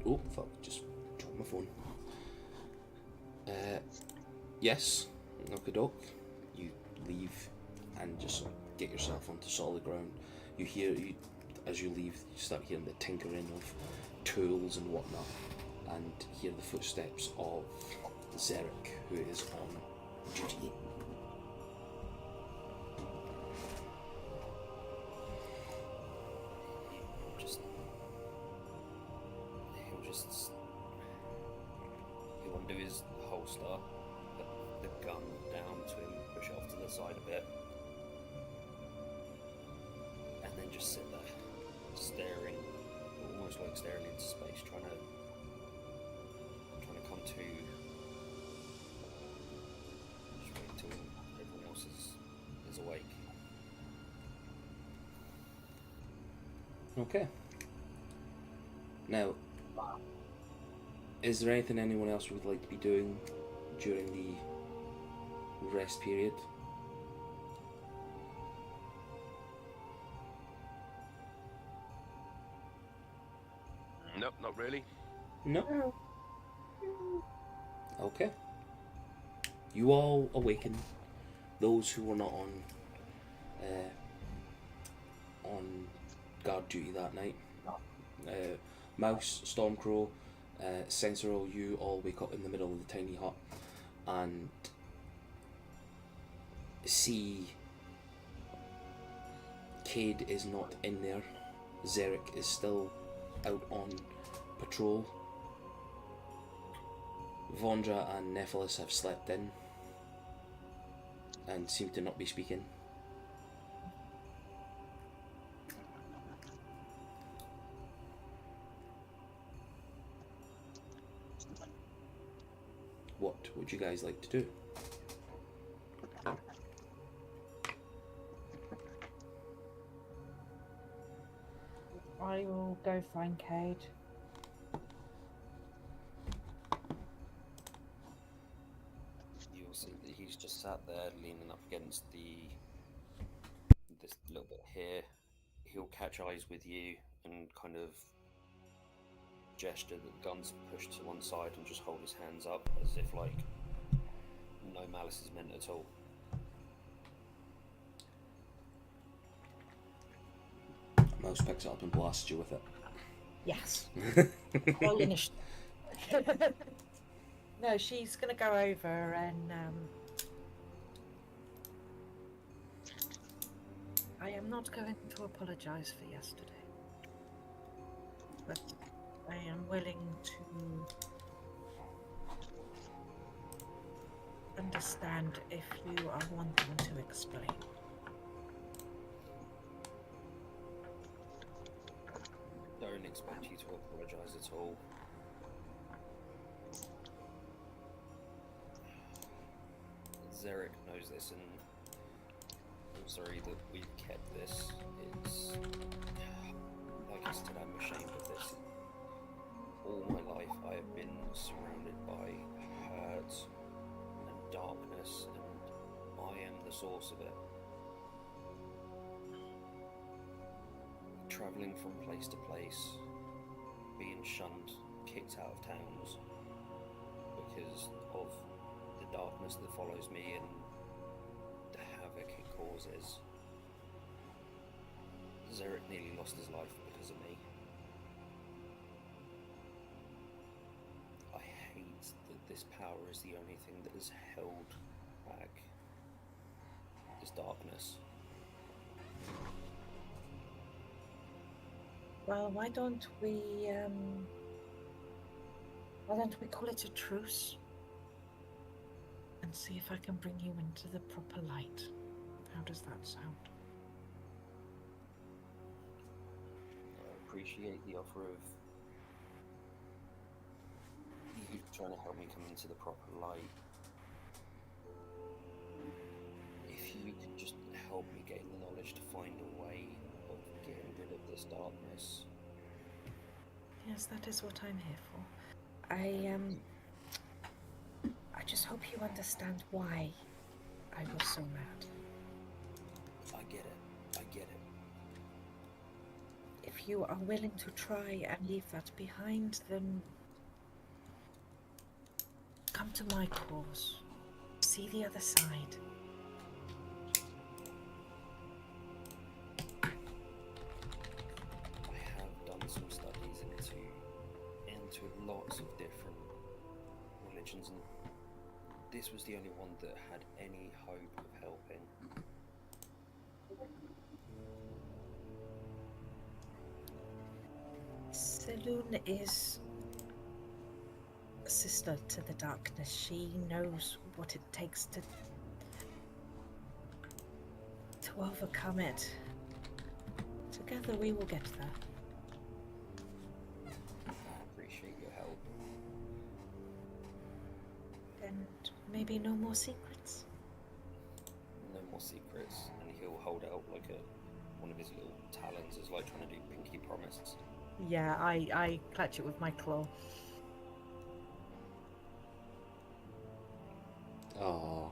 Speaker 1: Oh fuck! Just dropped my phone. Yes, okey-doke. You leave and just get yourself onto solid ground. You hear, as you leave, you start hearing the tinkering of tools and whatnot, and hear the footsteps of Zarek, who is on duty.
Speaker 6: He'll undo his holster, put the gun down to him, push it off to the side a bit, and then just sit there, staring, almost like staring into space, trying to come to. Just wait until everyone else is awake.
Speaker 1: Okay. Now, is there anything anyone else would like to be doing during the rest period?
Speaker 4: Nope, not really.
Speaker 1: No? Okay. You all awaken. Those who were not on guard duty that night. Mouse, Stormcrow, Sensoril, you all wake up in the middle of the tiny hut and see Cade is not in there. Zarek is still out on patrol. Vondra and Nephilis have slept in and seem to not be speaking. What would you guys like to do?
Speaker 3: I will go find Cade.
Speaker 6: You'll see that he's just sat there leaning up against this little bit here. He'll catch eyes with you and kind of gesture that the gun's pushed to one side and just hold his hands up as if like no malice is meant at all.
Speaker 1: Mouse picks it up and blasts you with it.
Speaker 3: Yes. All initiative. No, she's going to go over and I am not going to apologise for yesterday, but I am willing to understand if you are wanting to explain.
Speaker 6: Don't expect you to apologise at all. Zarek knows this, and I'm sorry that we've kept this. It's like I said, I'm ashamed of this. All my life, I have been surrounded by hurt and darkness, and I am the source of it. Travelling from place to place, being shunned, kicked out of towns because of the darkness that follows me and the havoc it causes. Zarek nearly lost his life because of me. I hate that this power is the only thing that has held back this darkness.
Speaker 3: Well, why don't we call it a truce and see if I can bring you into the proper light? How does that sound?
Speaker 6: I appreciate the offer of you trying to help me come into the proper light. If you could just help me gain the knowledge to find a way of getting rid of this darkness.
Speaker 3: Yes, that is what I'm here for. I just hope you understand why I was so mad.
Speaker 6: I get it. I get it.
Speaker 3: If you are willing to try and leave that behind, then come to my cause. See the other side.
Speaker 6: I have done some studies into lots of different religions, and this was the only one that had any hope of helping.
Speaker 3: Saloon is a sister to the darkness. She knows what it takes to overcome it. Together we will get there.
Speaker 6: I appreciate your help.
Speaker 3: And maybe no more secrets.
Speaker 6: No more secrets, and he'll hold out like one of his little talons, is like trying to do pinky promise.
Speaker 3: Yeah, I clutch it with my claw.
Speaker 1: Oh,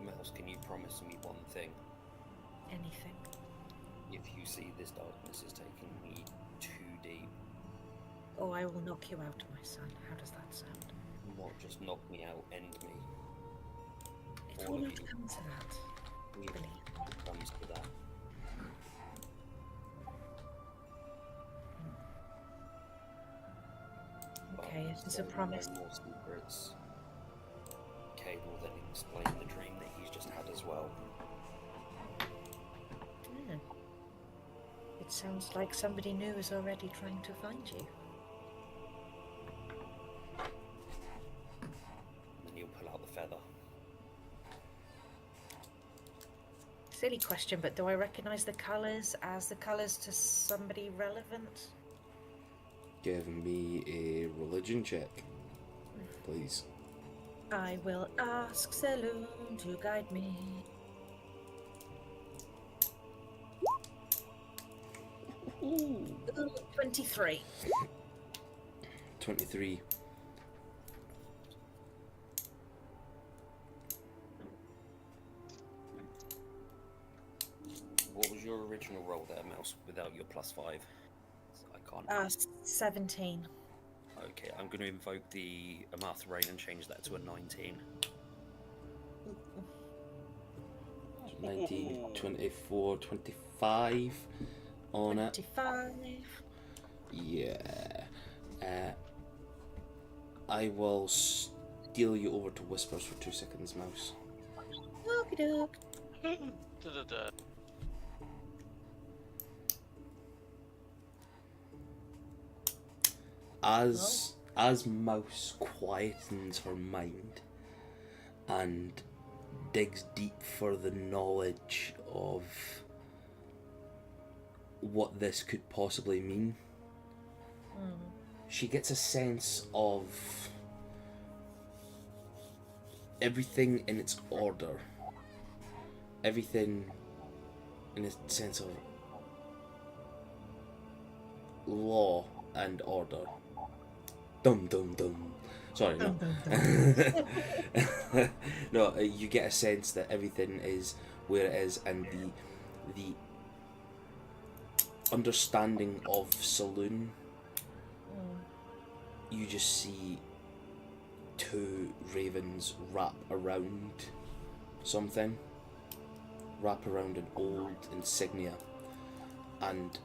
Speaker 6: Mouse, can you promise me one thing?
Speaker 3: Anything.
Speaker 6: If you see this darkness is taking me too deep,
Speaker 3: Oh, I will knock you out, my son. How does that sound?
Speaker 6: not just knock me out, end me.
Speaker 3: It
Speaker 6: All
Speaker 3: will
Speaker 6: of
Speaker 3: not
Speaker 6: you.
Speaker 3: come to that.
Speaker 6: If
Speaker 3: Believe
Speaker 6: it comes to that.
Speaker 3: Okay,
Speaker 6: But
Speaker 3: it is a
Speaker 6: there will be
Speaker 3: promise.
Speaker 6: No more secrets. Cade will then explain the dream that he's just had as well.
Speaker 3: Hmm. It sounds like somebody new is already trying to find you.
Speaker 6: And then you'll pull out the feather.
Speaker 3: Silly question, but do I recognize the colours as the colours to somebody relevant?
Speaker 1: give me a religion check, please.
Speaker 3: I will ask Saloon to guide me. Ooh, 23.
Speaker 1: 23.
Speaker 6: What was your original roll there, Mouse, without your +5? I can't.
Speaker 3: 17.
Speaker 6: Okay, I'm going to invoke the Amath Rain and change that to a 19.
Speaker 1: 19, 24, 25 on it.
Speaker 3: 25.
Speaker 1: Yeah. I will steal you over to Whispers for 2 seconds, Mouse.
Speaker 3: Okie doke.
Speaker 2: Da-da-da.
Speaker 1: As Mouse quietens her mind and digs deep for the knowledge of what this could possibly mean, she gets a sense of everything in its order. Everything in a sense of law and order. Dum dum dum. Sorry, no. No, you get a sense that everything is where it is, and the understanding of Saloon. You just see two ravens wrap around something, wrap around an old insignia, and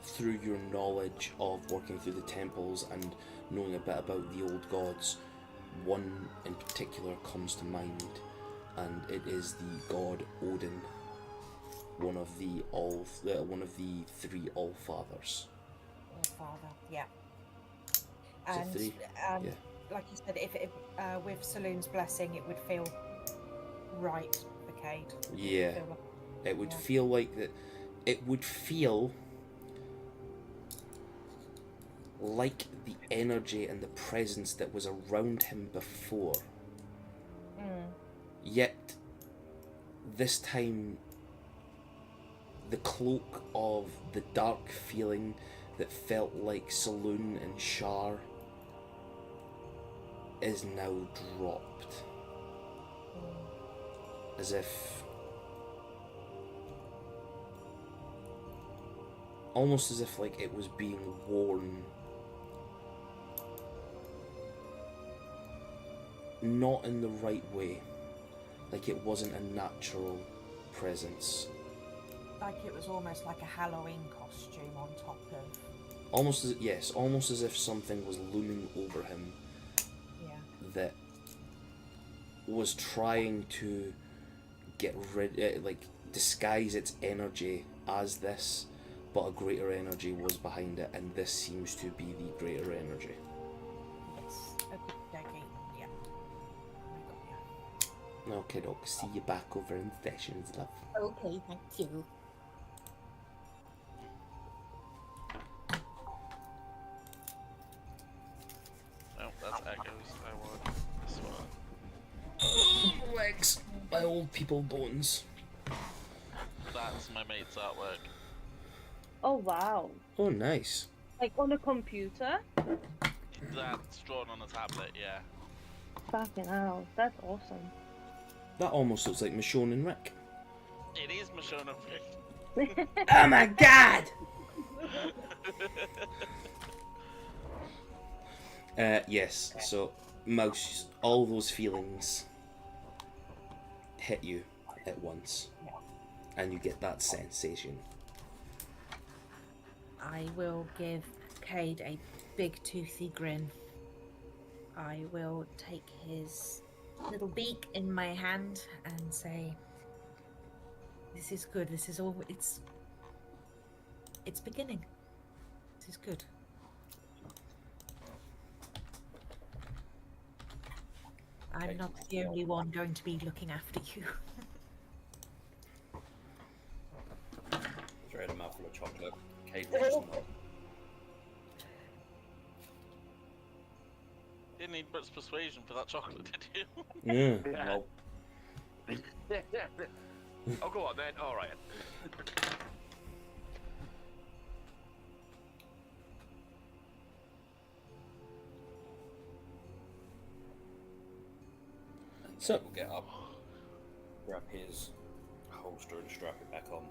Speaker 1: through your knowledge of working through the temples and knowing a bit about the old gods, one in particular comes to mind, and it is the god Odin, one of the three All-Fathers.
Speaker 3: All-Father, yeah.
Speaker 1: Is it
Speaker 3: And
Speaker 1: three? Yeah.
Speaker 3: like you said, if with Saloon's blessing, it would feel right for Cade.
Speaker 1: Yeah. It would feel like that. It would feel like the energy and the presence that was around him before. Yet, this time, the cloak of the dark feeling that felt like Saloon and Shar is now dropped. As if... almost as if like it was being worn. Not in the right way. Like it wasn't a natural presence.
Speaker 3: Like it was almost like a Halloween costume on top of...
Speaker 1: Almost as if something was looming over him.
Speaker 3: Yeah.
Speaker 1: That was trying to get rid, disguise its energy as this, but a greater energy was behind it, and this seems to be the greater energy.
Speaker 3: Yes, a good doggy, yeah. I got you.
Speaker 1: Okay, doc, see you back over in sessions, love.
Speaker 7: Okay, thank you.
Speaker 2: Oh, that's Echoes. I want this one.
Speaker 1: Legs, my old people bones.
Speaker 2: That's my mate's artwork.
Speaker 5: Oh wow.
Speaker 1: Oh, nice.
Speaker 5: Like on a computer?
Speaker 2: That's drawn on a tablet, yeah.
Speaker 5: Fucking hell, that's awesome.
Speaker 1: That almost looks like Michonne and Rick.
Speaker 2: It is Michonne and Rick.
Speaker 1: Oh my god! Yes, so Mouse, all those feelings hit you at once, and you get that sensation.
Speaker 3: I will give Cade a big toothy grin. I will take his little beak in my hand and say, "This is good. This is all. It's beginning. This is good." I'm not the only one going to be looking after you.
Speaker 6: Throw in a mouthful of chocolate. Cade wants some more.
Speaker 2: Didn't need Brits persuasion for that chocolate, did you?
Speaker 1: Yeah.
Speaker 4: Well. Oh, go on then. All right.
Speaker 1: So,
Speaker 6: We'll get up, grab his holster and strap it back on.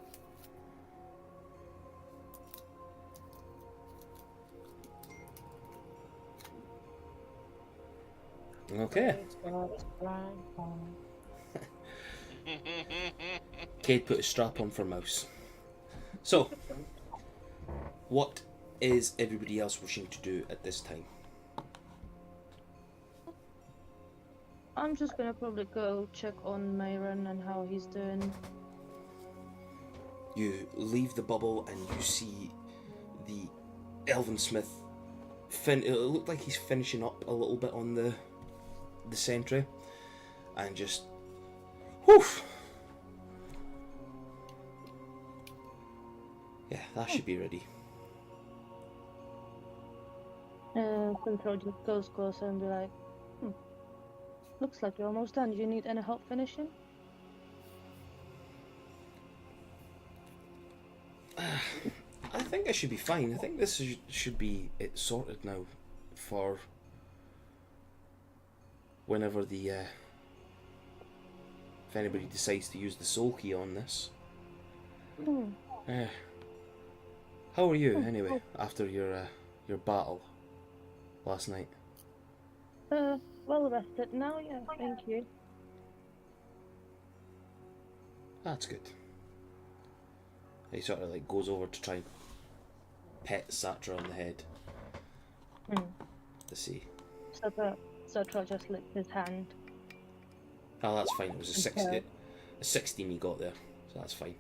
Speaker 1: okay. Cade put a strap on for Mouse. So, what is everybody else wishing to do at this time?
Speaker 5: I'm just gonna probably go check on Mayron and how he's doing.
Speaker 1: You leave the bubble and you see the Elven Smith. It looked like he's finishing up a little bit on the sentry, and just whew. Yeah, that should be ready.
Speaker 5: Control just goes closer and be like, Looks like you're almost done. Do you need any help finishing?
Speaker 1: I think I should be fine. I think this should be it sorted now for whenever the if anybody decides to use the soul key on this.
Speaker 5: Hmm.
Speaker 1: How are you anyway after your battle last night?
Speaker 5: Well rested now, yeah, thank you.
Speaker 1: That's good. He sort of like goes over to try and pet Satra on the head. To see.
Speaker 5: Satra just licked his hand.
Speaker 1: Oh, that's fine. It was a 16 he got there, so that's fine.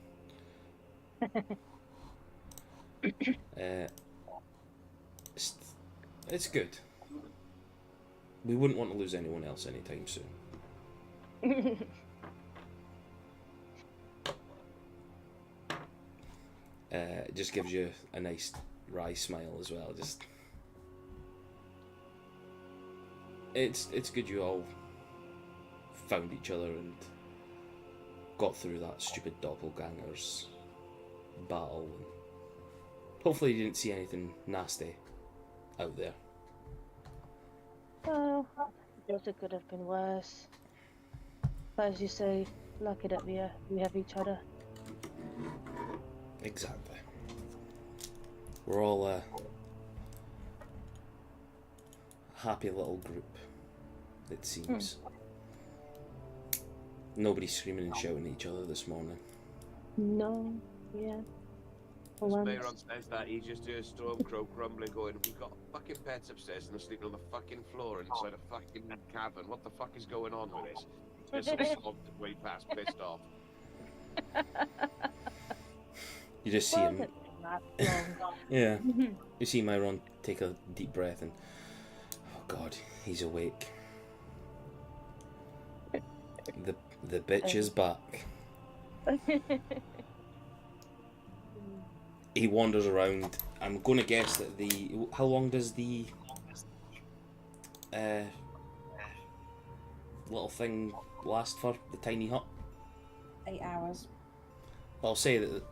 Speaker 1: It's good. We wouldn't want to lose anyone else anytime soon. It just gives you a nice wry smile as well. It's good you all found each other and got through that stupid doppelgangers battle. Hopefully you didn't see anything nasty out there.
Speaker 5: Well, it could have been worse. But as you say, lucky that we have each other.
Speaker 1: Exactly. We're all a happy little group, it seems. Nobody's screaming and shouting at each other this morning.
Speaker 5: No, yeah. For
Speaker 4: As
Speaker 5: once.
Speaker 4: Bayron says that, he just hears Stormcrow grumbling, going, "We've got fucking pets upstairs and they're sleeping on the fucking floor inside a fucking cavern. What the fuck is going on with this?" There's some snob way past, pissed off.
Speaker 1: You just see him.
Speaker 5: Not long.
Speaker 1: Yeah. You see Myron take a deep breath and, oh god, he's awake. The bitch is back. He wanders around. I'm going to guess that how long does the little thing last for, the tiny hut?
Speaker 3: 8 hours.
Speaker 1: I'll say that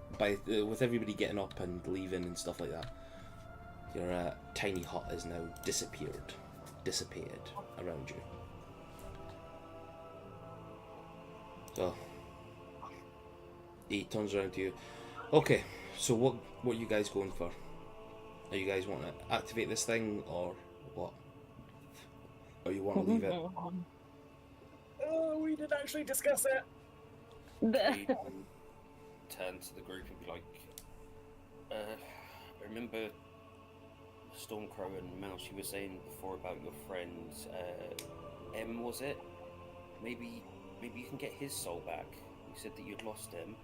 Speaker 1: with everybody getting up and leaving and stuff like that, your tiny hut is now dissipated around you. So he turns around to you. Okay, so what are you guys going for? Are you guys want to activate this thing or what? Or you want to leave it?
Speaker 7: Oh, we did actually discuss it.
Speaker 6: We turn to the group and be like, I remember Stormcrow and Mouse, you were saying before about your friend, M, was it? Maybe you can get his soul back. You said that you'd lost him.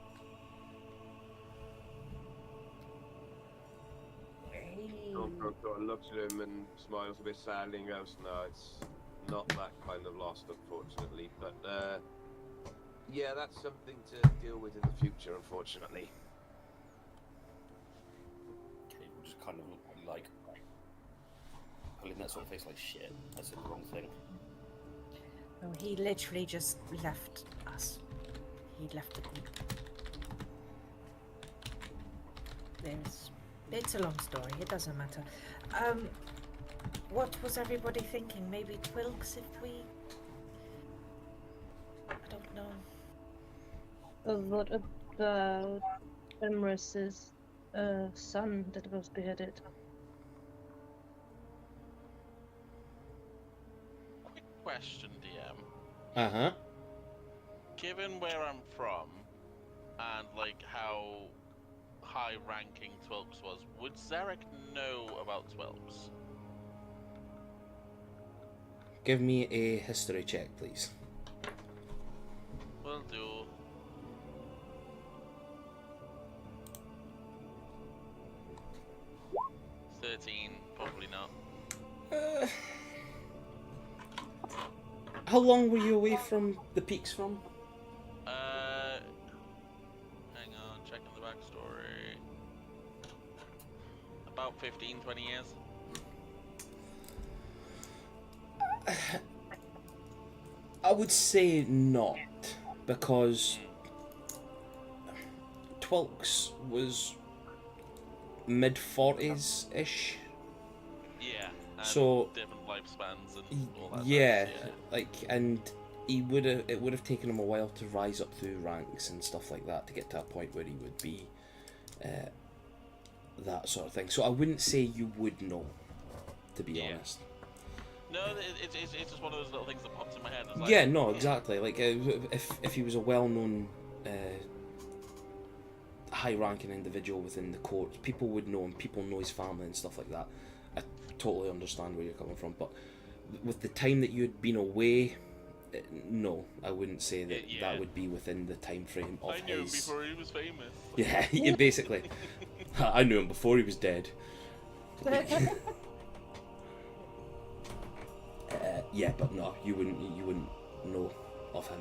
Speaker 4: Stormcrow sort of looks at him and smiles a bit sadly and goes, "No, it's not that kind of lost, unfortunately. But yeah, that's something to deal with in the future, unfortunately."
Speaker 6: Okay, we'll just kind of like pulling that sort of face like, shit, I said the wrong thing.
Speaker 3: No, he literally just left us. He left the group. It's a long story, it doesn't matter. What was everybody thinking? Maybe Twilks if we... I don't know.
Speaker 5: What about Emrys's son that was beheaded?
Speaker 2: Quick question, DM.
Speaker 1: Uh-huh.
Speaker 2: Given where I'm from, and like how high-ranking Twilks was, would Zarek know about Twilks?
Speaker 1: Give me a history check, please.
Speaker 2: Will do. Probably not.
Speaker 1: How long were you away from the peaks from?
Speaker 2: Hang on, checking the backstory. About 15, 20 years.
Speaker 1: I would say not, because Twilks was mid-40s ish.
Speaker 2: Yeah. And
Speaker 1: So
Speaker 2: different lifespans and all that.
Speaker 1: yeah,
Speaker 2: Yeah.
Speaker 1: like, and it would have taken him a while to rise up through ranks and stuff like that to get to a point where he would be that sort of thing. So I wouldn't say you would know, to be honest.
Speaker 2: No, it's just one of those little things that pops in my head. It's like,
Speaker 1: Yeah, no, exactly. Like if he was a well-known, high-ranking individual within the court, people would know him. People know his family and stuff like that. I totally understand where you're coming from, but with the time that you had been away, no, I wouldn't say that that would be within the time frame of
Speaker 2: I knew him
Speaker 1: his.
Speaker 2: before he was famous.
Speaker 1: Yeah, basically. I knew him before he was dead. Yeah, but no, you wouldn't know of him.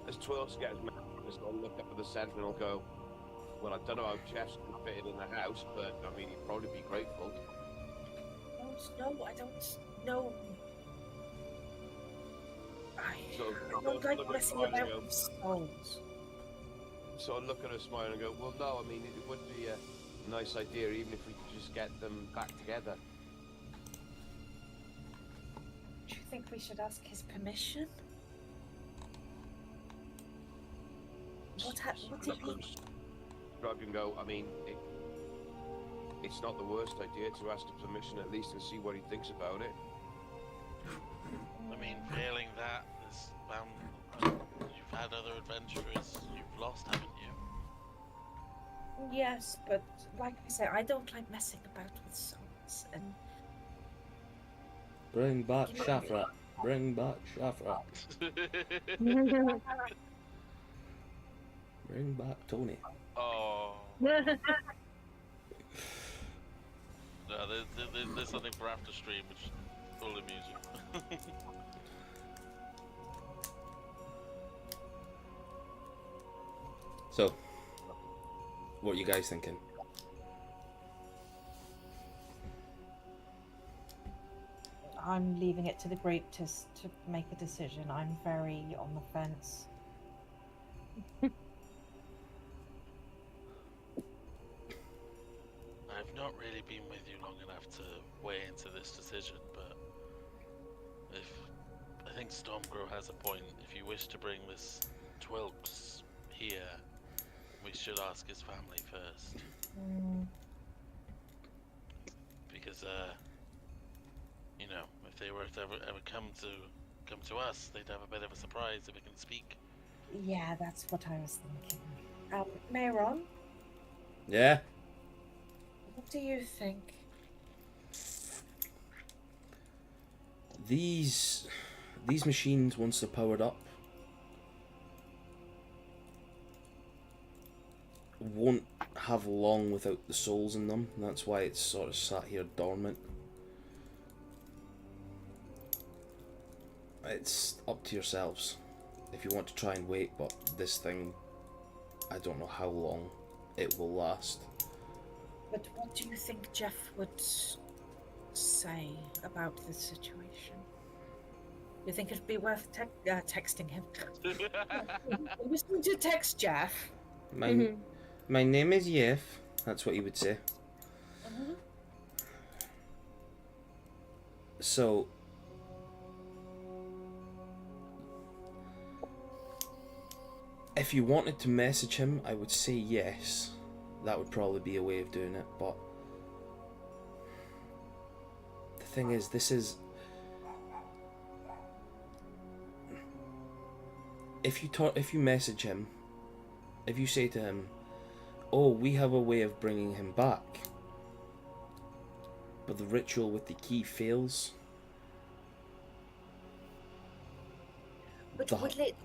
Speaker 4: As Twilks gets mad, I'll look up at the Sentinel and go, well, I don't know how Jeff's going to fit it in the house, but I mean, he'd probably be grateful.
Speaker 3: No, I don't know. I don't
Speaker 4: look
Speaker 3: like
Speaker 4: at
Speaker 3: messing
Speaker 4: mine and
Speaker 3: about
Speaker 4: go-
Speaker 3: with souls.
Speaker 4: So I look at her, smile, and go, well, no, I mean, it would be a nice idea, even if we could just get them back together.
Speaker 3: Do you think we should ask his permission? What did he...
Speaker 4: Shrug and go, I mean, it's not the worst idea to ask his permission at least and see what he thinks about it.
Speaker 2: I mean, failing that, is you've had other adventurers you've lost, haven't you?
Speaker 3: Yes, but like I said, I don't like messing about with souls, and
Speaker 1: Bring back Shafrat. Bring back Shafrat. Bring back Tony.
Speaker 2: Oh. No, there's something for after stream which will amuse you.
Speaker 1: So, what are you guys thinking?
Speaker 3: I'm leaving it to the group to make a decision. I'm very on the fence.
Speaker 2: I've not really been with you long enough to weigh into this decision, but I think Stormgrow has a point. If you wish to bring this Twilks here, we should ask his family first. Because you know, if they were to ever come to us, they'd have a bit of a surprise if it can speak.
Speaker 3: Yeah, that's what I was thinking. Mayron,
Speaker 1: Yeah?
Speaker 3: what do you think?
Speaker 1: These machines, once they're powered up, won't have long without the souls in them. That's why it's sort of sat here dormant. It's up to yourselves if you want to try and wait, but this thing, I don't know how long it will last.
Speaker 3: But what do you think Jeff would say about this situation? You think it'd be worth texting him? Listen to text Jeff.
Speaker 1: My name is Yef. That's what he would say. So, if you wanted to message him, I would say yes. That would probably be a way of doing it, but the thing is, if you message him, if you say to him, oh, we have a way of bringing him back, but the ritual with the key fails.
Speaker 3: But will it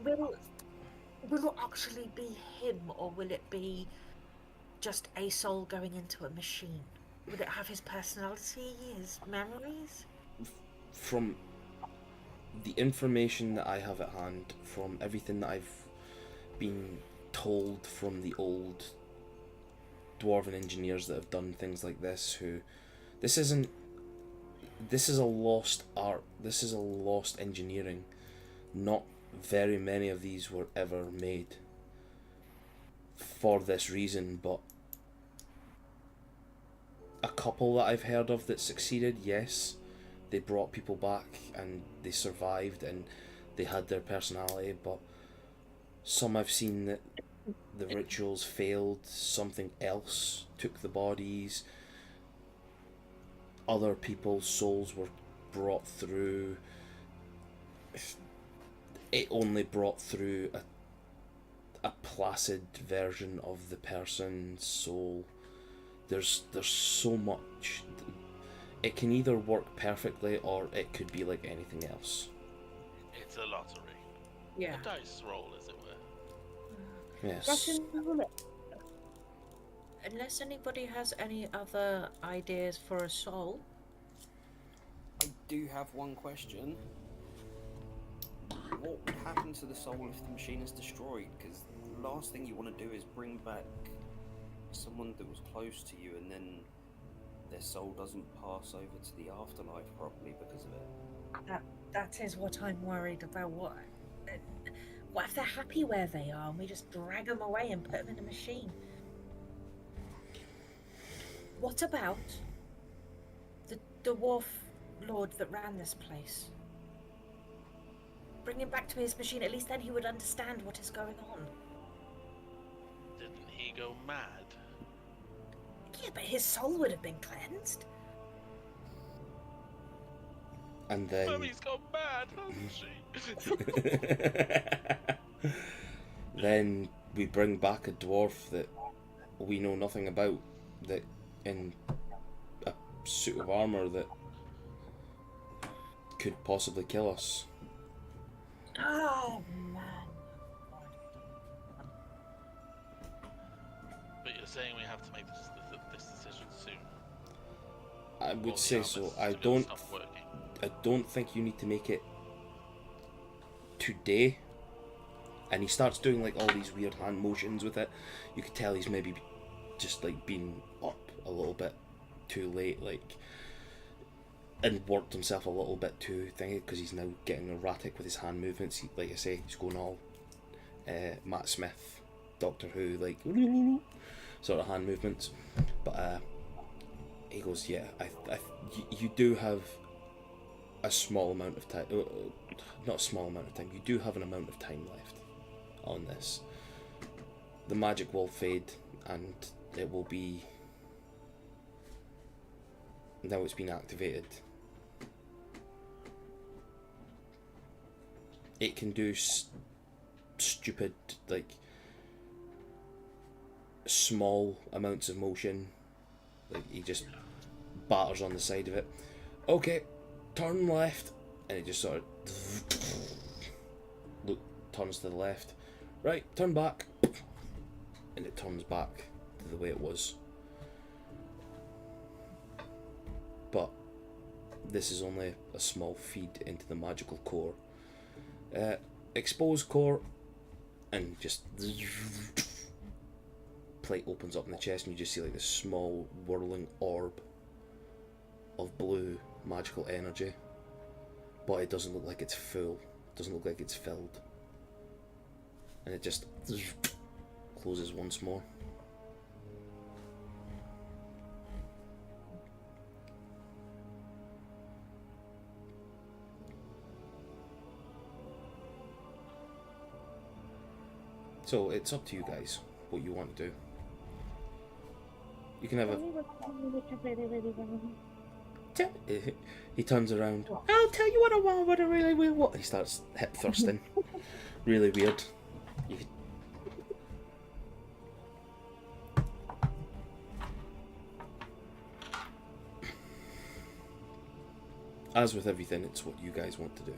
Speaker 3: actually be him, or will it be just a soul going into a machine? Would it have his personality, his memories?
Speaker 1: From the information that I have at hand, from everything that I've been told from the old dwarven engineers that have done things like this, this isn't this is a lost art. This is a lost engineering. Not very many of these were ever made for this reason, but a couple that I've heard of that succeeded, yes, they brought people back and they survived and they had their personality, but some I've seen that the rituals failed, something else took the bodies, other people's souls were brought through. It only brought through a placid version of the person's soul. There's so much. It can either work perfectly or it could be like anything else.
Speaker 2: It's a lottery.
Speaker 3: Yeah.
Speaker 2: A dice roll, as it were.
Speaker 1: Yes.
Speaker 5: Russian roulette.
Speaker 3: Unless anybody has any other ideas for a soul.
Speaker 6: I do have one question. What would happen to the soul if the machine is destroyed? Because the last thing you want to do is bring back someone that was close to you and then their soul doesn't pass over to the afterlife properly because of it.
Speaker 3: That is what I'm worried about. What if they're happy where they are and we just drag them away and put them in a machine? What about the dwarf lord that ran this place? Bring him back to his machine. At least then he would understand what is going on.
Speaker 2: Didn't he go mad?
Speaker 3: Yeah, but his soul would have been cleansed.
Speaker 1: And then
Speaker 2: Mummy's gone mad, hasn't she?
Speaker 1: then we bring back a dwarf that we know nothing about, that in a suit of armor that could possibly kill us.
Speaker 3: Oh man.
Speaker 2: But you're saying we have to make this decision soon.
Speaker 1: I
Speaker 2: Or
Speaker 1: would
Speaker 2: the
Speaker 1: say
Speaker 2: armor's
Speaker 1: so.
Speaker 2: still stop working.
Speaker 1: I don't think you need to make it today. And he starts doing like all these weird hand motions with it. You could tell he's maybe just like been up a little bit too late, like, and worked himself a little bit too thingy, because he's now getting erratic with his hand movements. Like I say, he's going all Matt Smith, Doctor Who, like sort of hand movements. But he goes, yeah, you do have a small amount of time, not a small amount of time, you do have an amount of time left on this. The magic will fade and it will be, now it's been activated, it can do stupid, like, small amounts of motion. Like, he just batters on the side of it. Okay, turn left, and it just sort of turns to the left. Right, turn back, and it turns back to the way it was. But this is only a small feed into the magical core. Exposed core, and just plate opens up in the chest, and you just see like this small whirling orb of blue magical energy, but it doesn't look like it's full, it doesn't look like it's filled, and it just closes once more. So it's up to you guys what you want to do. You can have a... He turns around. I'll tell you what I want, what I really want. He starts hip thrusting. Really weird. You could... As with everything, it's what you guys want to do.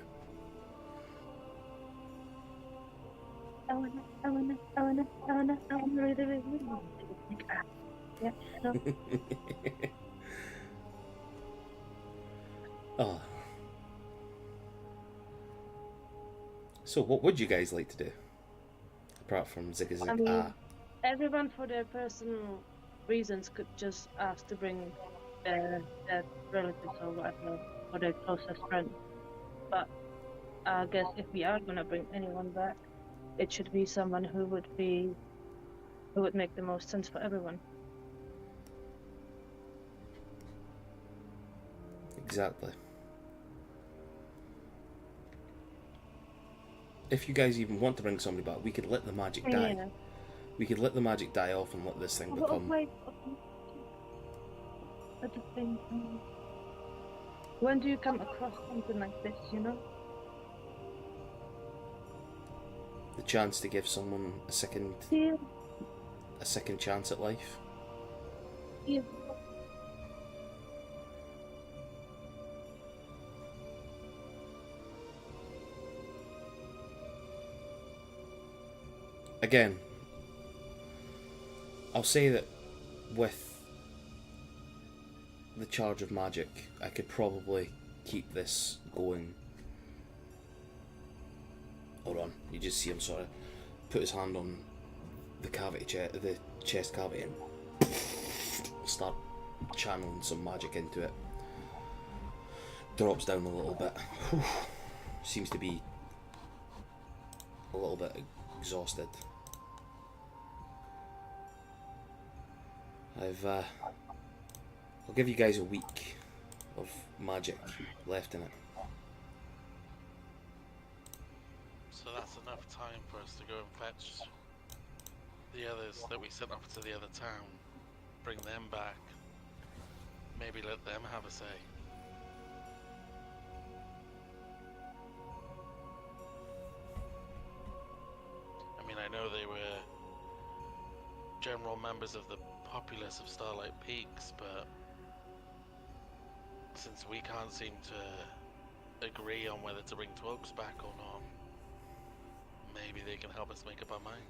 Speaker 5: I wanna really. Yeah, no.
Speaker 1: Ah. So, what would you guys like to do? Apart from zig a zig
Speaker 5: I mean,
Speaker 1: ah.
Speaker 5: everyone for their personal reasons could just ask to bring their relatives or whatever for their closest friend. But I guess if we are gonna bring anyone back, it should be someone who would make the most sense for everyone.
Speaker 1: Exactly. If you guys even want to bring somebody back, we could let the magic die.
Speaker 5: Yeah.
Speaker 1: We could let the magic die off and let this thing
Speaker 5: Oh,
Speaker 1: become.
Speaker 5: wait. At the same time, when do you come across something like this? You know?
Speaker 1: The chance to give someone a second
Speaker 5: Yeah.
Speaker 1: chance at life.
Speaker 5: Yeah.
Speaker 1: Again, I'll say that with the charge of magic, I could probably keep this going. Hold on, you just see him sort of put his hand on the the chest cavity, and start channeling some magic into it. Drops down a little bit. Seems to be a little bit exhausted. I'll give you guys a week of magic left in it.
Speaker 2: So that's enough time for us to go and fetch the others that we sent off to the other town. Bring them back. Maybe let them have a say. I mean, I know they were general members of the populace of Starlight Peaks, but since we can't seem to agree on whether to bring Twogs back or not, maybe they can help us make up our mind.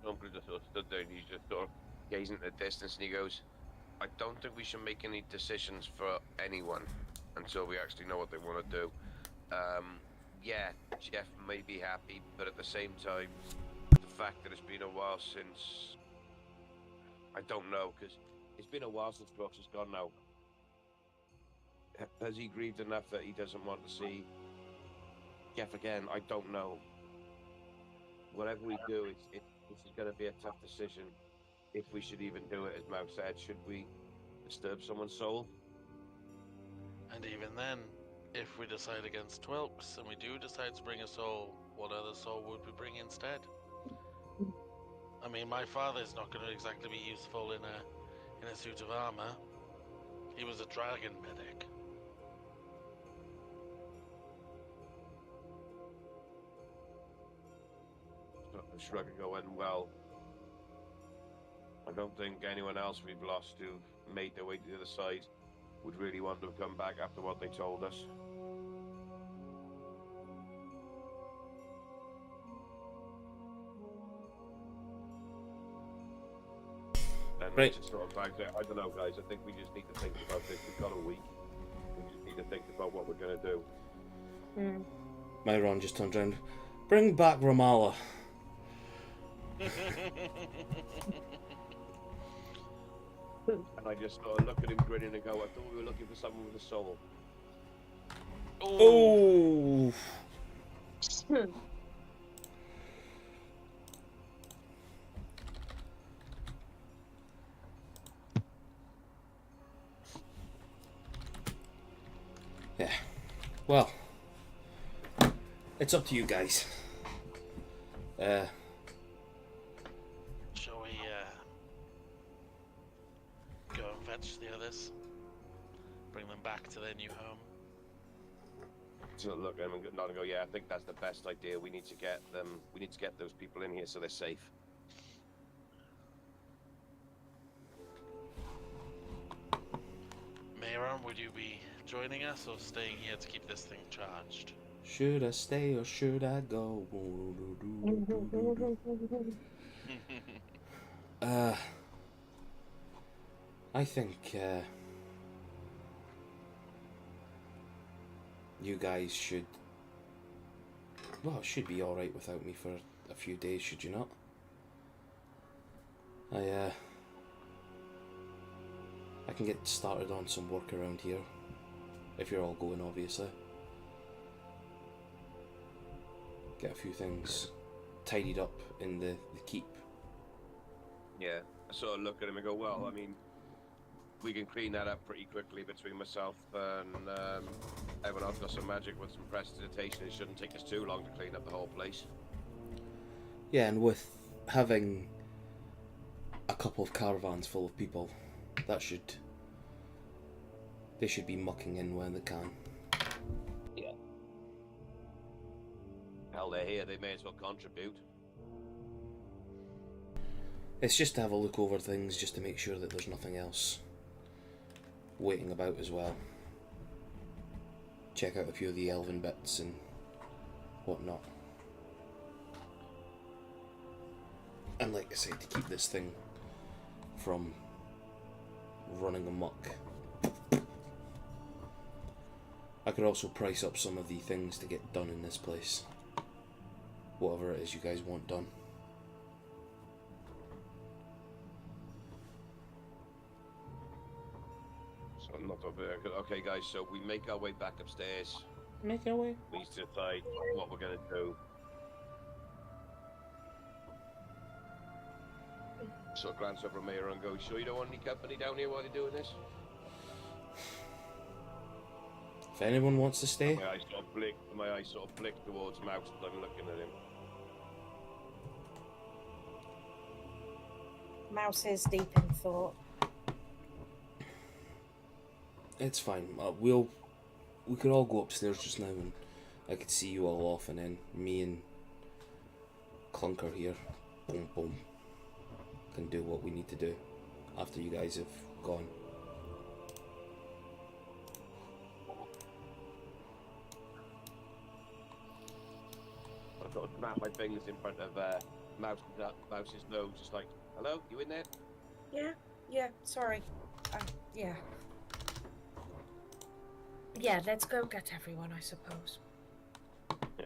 Speaker 4: Uncle just sort of stood there and he's just sort of gazing at the distance and he goes, I don't think we should make any decisions for anyone until we actually know what they want to do. Yeah, Jeff may be happy, but at the same time, the fact that it's been a while since... I don't know, because it's been a while since Brooks has gone now. Has he grieved enough that he doesn't want to see Jeff again? I don't know. Whatever we do, it's going to be a tough decision. If we should even do it, as Mal said, should we disturb someone's soul?
Speaker 2: And even then, if we decide against Twilks and we do decide to bring a soul, what other soul would we bring instead? I mean, my father's not going to exactly be useful in a suit of armor. He was a dragon medic.
Speaker 4: I'm shrugging, going, well, I don't think anyone else we've lost who've made their way to the other side would really want to come back after what they told us. And
Speaker 1: Right.
Speaker 4: just sort of back there, I don't know, guys. I think we just need to think about this. We've got a week. We just need to think about what we're going to do.
Speaker 5: Mm.
Speaker 1: Myron just turned around. Bring back Ramallah.
Speaker 4: And I just sort of look at him grinning and go, I thought we were looking for someone with a soul.
Speaker 1: Oh. Yeah. Well, it's up to you guys.
Speaker 2: Shall we go and fetch the others? Bring them back to their new home?
Speaker 4: So look at him and nod and go, yeah, I think that's the best idea. We need to get them. We need to get those people in here so they're safe.
Speaker 2: Mayron, would you be joining us or staying here to keep this thing charged?
Speaker 1: Should I stay or should I go? I think you guys should. Well, it should be alright without me for a few days, should you not? I can get started on some work around here. If you're all going, obviously. Get a few things tidied up in the keep.
Speaker 4: Yeah, I sort of look at him and go, well, I mean, we can clean that up pretty quickly between myself and everyone else got some magic with some prestidigitation. It shouldn't take us too long to clean up the whole place.
Speaker 1: Yeah, and with having a couple of caravans full of people, they should be mucking in when they can.
Speaker 4: Yeah. Hell, they're here. They may as well contribute.
Speaker 1: It's just to have a look over things, just to make sure that there's nothing else waiting about as well. Check out a few of the elven bits and whatnot. And like I said, to keep this thing from running amok, I could also price up some of the things to get done in this place. Whatever it is you guys want done.
Speaker 4: So I'm not over. Okay, guys, so we make our way back upstairs.
Speaker 1: Make our way.
Speaker 4: We need to decide what we're going to do. So I glance over at Mayor and go, sure you don't want any company down here while you're doing this?
Speaker 1: If anyone wants to stay.
Speaker 4: My eyes sort of flick towards Mouse and I'm looking at him.
Speaker 3: Mouse is deep in thought.
Speaker 1: It's fine. We could all go upstairs just now, and I could see you all off, and then me and Clunker here, boom, boom, can do what we need to do after you guys have gone.
Speaker 4: I sort of snap my fingers in front of Mouse's nose, just like, hello, you in there?
Speaker 3: Yeah, sorry. Yeah. Yeah, let's go get everyone, I suppose.
Speaker 4: Yeah.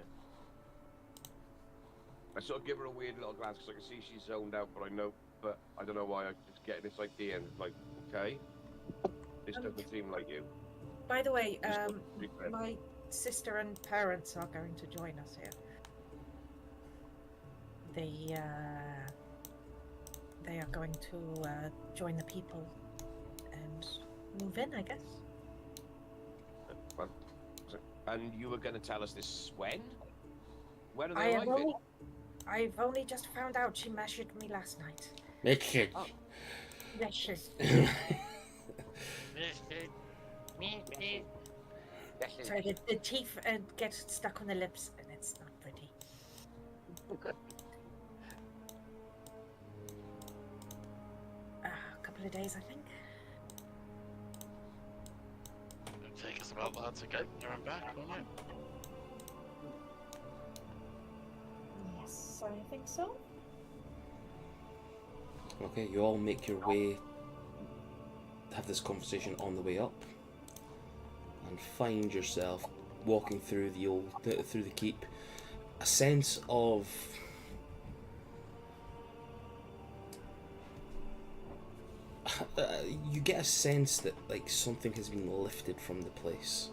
Speaker 4: I sort of give her a weird little glance because I can see she's zoned out, but I don't know why. I just get this idea and it's like, okay, this doesn't seem like you.
Speaker 3: By the way,
Speaker 4: Just don't be friendly.
Speaker 3: my sister and parents are going to join us here. They are going to join the people and move in, I guess.
Speaker 4: And you were going to tell us this when? When are
Speaker 3: I
Speaker 4: they
Speaker 3: have
Speaker 4: arriving?
Speaker 3: I've only just found out she measured me last night.
Speaker 1: Richard.
Speaker 4: Oh.
Speaker 3: Precious. Sorry, the teeth get stuck on the lips, and it's not pretty. A couple of days, I think.
Speaker 2: It'll take us about that to get there and back, won't it?
Speaker 3: Yes, I think so.
Speaker 1: Okay, you all make your way, have this conversation on the way up, and find yourself walking through through the keep. A sense of you get a sense that like something has been lifted from the place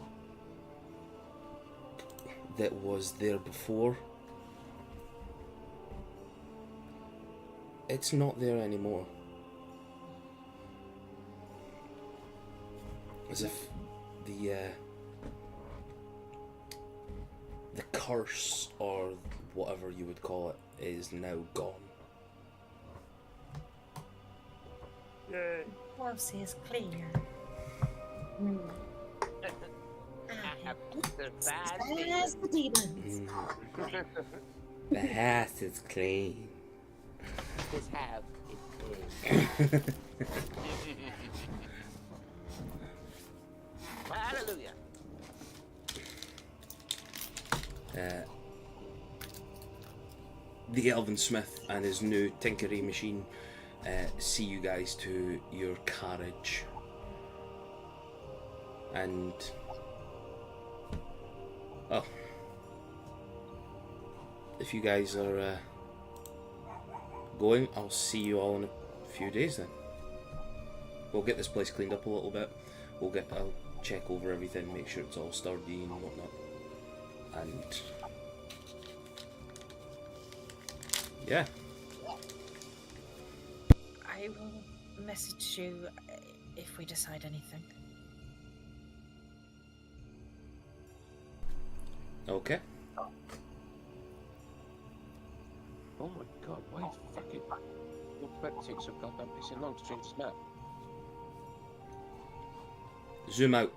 Speaker 1: that was there before. It's not there anymore. As if the curse, or whatever you would call it, is now gone.
Speaker 3: House is clean. There's the demons.
Speaker 1: The house is clean.
Speaker 4: This house is clean. Hallelujah.
Speaker 1: The Elven Smith and his new tinkery machine see you guys to your carriage, and Well, if you guys are going, I'll see you all in a few days then. We'll get this place cleaned up a little bit. I'll check over everything, make sure it's all sturdy and whatnot. And yeah.
Speaker 3: I will message you if we decide anything.
Speaker 1: Okay.
Speaker 4: Oh my god, why fucking... Your bed takes so goddamn pissing long to change this map.
Speaker 1: Zoom out.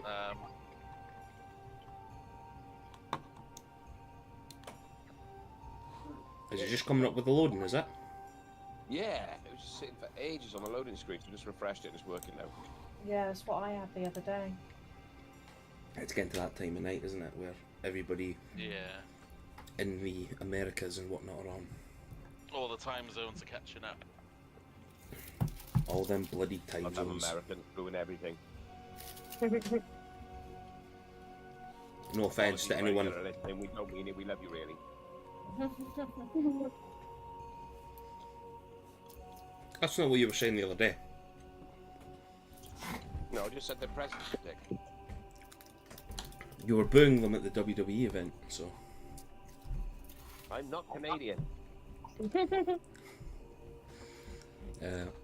Speaker 1: Is it just coming up with the loading, is it?
Speaker 4: Yeah, it was just sitting for ages on the loading screen, so I just refreshed it and it's working now.
Speaker 5: Yeah, that's what I had the other day.
Speaker 1: It's getting to that time of night, isn't it, where everybody
Speaker 2: Yeah.
Speaker 1: in the Americas and whatnot are on.
Speaker 2: All the time zones are catching up.
Speaker 1: All them bloody time
Speaker 4: I'm
Speaker 1: zones.
Speaker 4: American, ruin everything.
Speaker 1: No offence to anyone.
Speaker 4: And we don't mean it, we love you really.
Speaker 1: That's not what you were saying the other day.
Speaker 4: No, I just said the president's a dick.
Speaker 1: You were booing them at the WWE event, so.
Speaker 4: I'm not Canadian.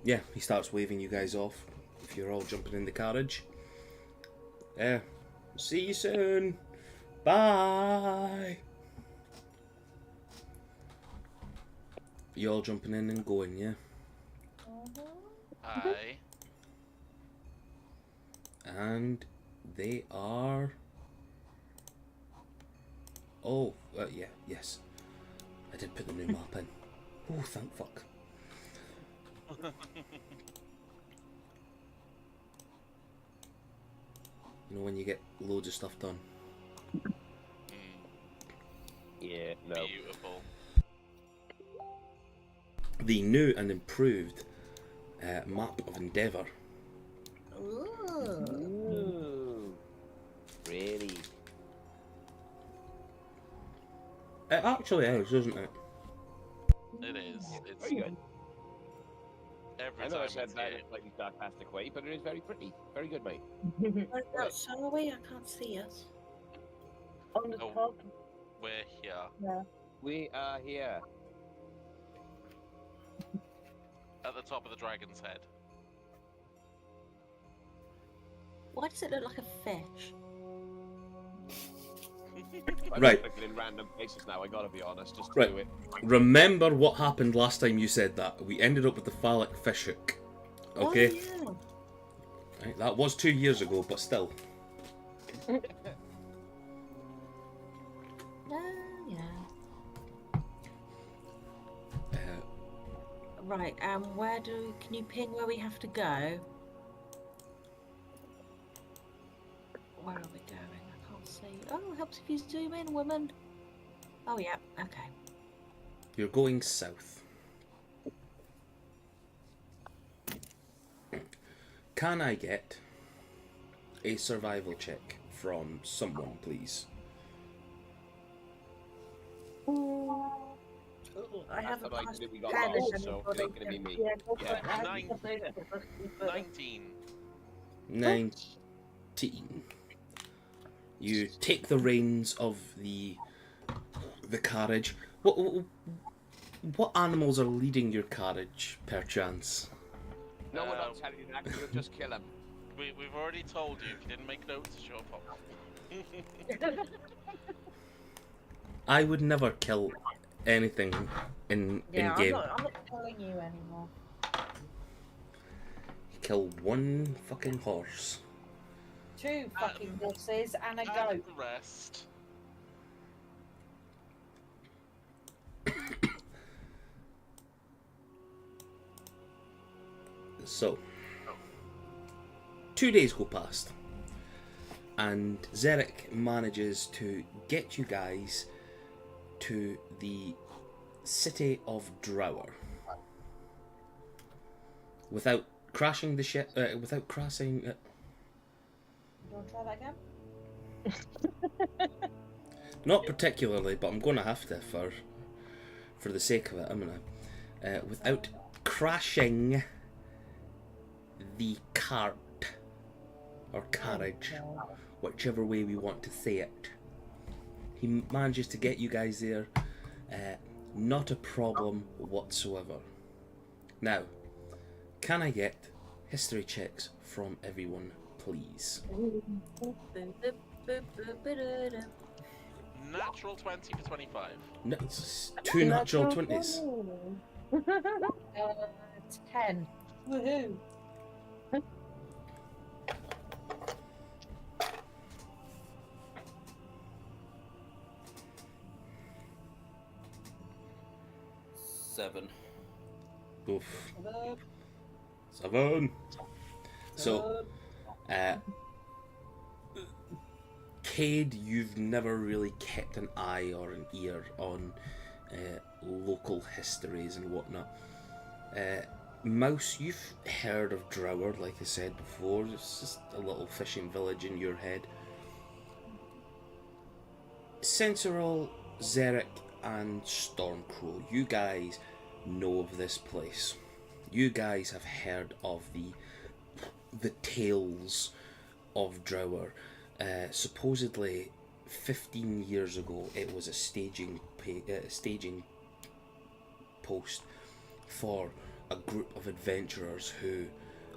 Speaker 1: Yeah, he starts waving you guys off if you're all jumping in the carriage. See you soon. Bye. You all jumping in and going, yeah?
Speaker 2: Aye.
Speaker 1: And they are. Oh, yeah, yes. I did put the new map in. Oh, thank fuck. You know when you get loads of stuff done.
Speaker 4: Yeah, no.
Speaker 2: Beautiful.
Speaker 1: The new and improved map of Endeavour.
Speaker 4: Ooh. Really?
Speaker 1: It actually is, isn't it?
Speaker 2: It is. It's
Speaker 4: Very good.
Speaker 2: every
Speaker 4: I know
Speaker 2: time
Speaker 4: I said
Speaker 2: it's
Speaker 4: that in
Speaker 2: here.
Speaker 4: a slightly sarcastic way, but it is very pretty. Very good, mate.
Speaker 3: So are we? I can't see us.
Speaker 5: On the
Speaker 2: Oh.
Speaker 5: top.
Speaker 2: We're here.
Speaker 5: Yeah.
Speaker 4: We are here.
Speaker 2: At the top of the dragon's head.
Speaker 3: Why does it look like a fish?
Speaker 4: I'm
Speaker 1: Right.
Speaker 4: looking in random places now, I gotta be honest, just to
Speaker 1: Right.
Speaker 4: do it.
Speaker 1: Remember what happened last time you said that? We ended up with the phallic fish hook. Okay?
Speaker 3: Oh, yeah.
Speaker 1: Right, that was 2 years ago, but still.
Speaker 3: Yeah.
Speaker 1: Uh,
Speaker 3: Right. Can you ping where we have to go? Where are we going? I can't see. Oh, it helps if you zoom in, woman. Oh yeah. Okay.
Speaker 1: you're going south. Can I get a survival check from someone, please?
Speaker 3: I
Speaker 4: That's
Speaker 3: haven't
Speaker 4: how I
Speaker 3: passed
Speaker 4: did it, we got
Speaker 3: pen
Speaker 4: lost,
Speaker 3: and
Speaker 4: so
Speaker 3: everything.
Speaker 4: it ain't gonna be me.
Speaker 5: Yeah, go for
Speaker 4: Yeah.
Speaker 5: it. I
Speaker 2: Nine.
Speaker 5: think the first people.
Speaker 2: 19.
Speaker 1: 19. You take the reins of the carriage. What animals are leading your carriage, perchance?
Speaker 4: No, we're not telling you that, we'll just kill him.
Speaker 2: We've already told you. If you didn't make notes, it's your fault.
Speaker 1: I would never kill anything in game.
Speaker 5: I'm not telling you anymore.
Speaker 1: Kill one fucking horse.
Speaker 5: 2 fucking horses and a
Speaker 2: And
Speaker 5: goat.
Speaker 2: the rest.
Speaker 1: So, 2 days go past, and Zarek manages to get you guys to the city of Drower without crashing the ship. Without crashing.
Speaker 5: You want to try that again?
Speaker 1: Not particularly, but I'm going to have to for the sake of it. I'm going to, without crashing the cart or carriage, whichever way we want to say it. He manages to get you guys there. Not a problem whatsoever. Now, can I get history checks from everyone, please?
Speaker 2: Natural 20 for 25.
Speaker 1: No, it's two natural 20s.
Speaker 3: 10.
Speaker 5: Woohoo!
Speaker 6: Seven.
Speaker 1: Oof. 7. So, Cade, you've never really kept an eye or an ear on local histories and whatnot. Mouse, you've heard of Drower, like I said before. It's just a little fishing village in your head. Sentinel, Xeric, and Stormcrow, you guys know of this place. You guys have heard of the tales of Drower. Supposedly, 15 years ago, it was a staging post for a group of adventurers who,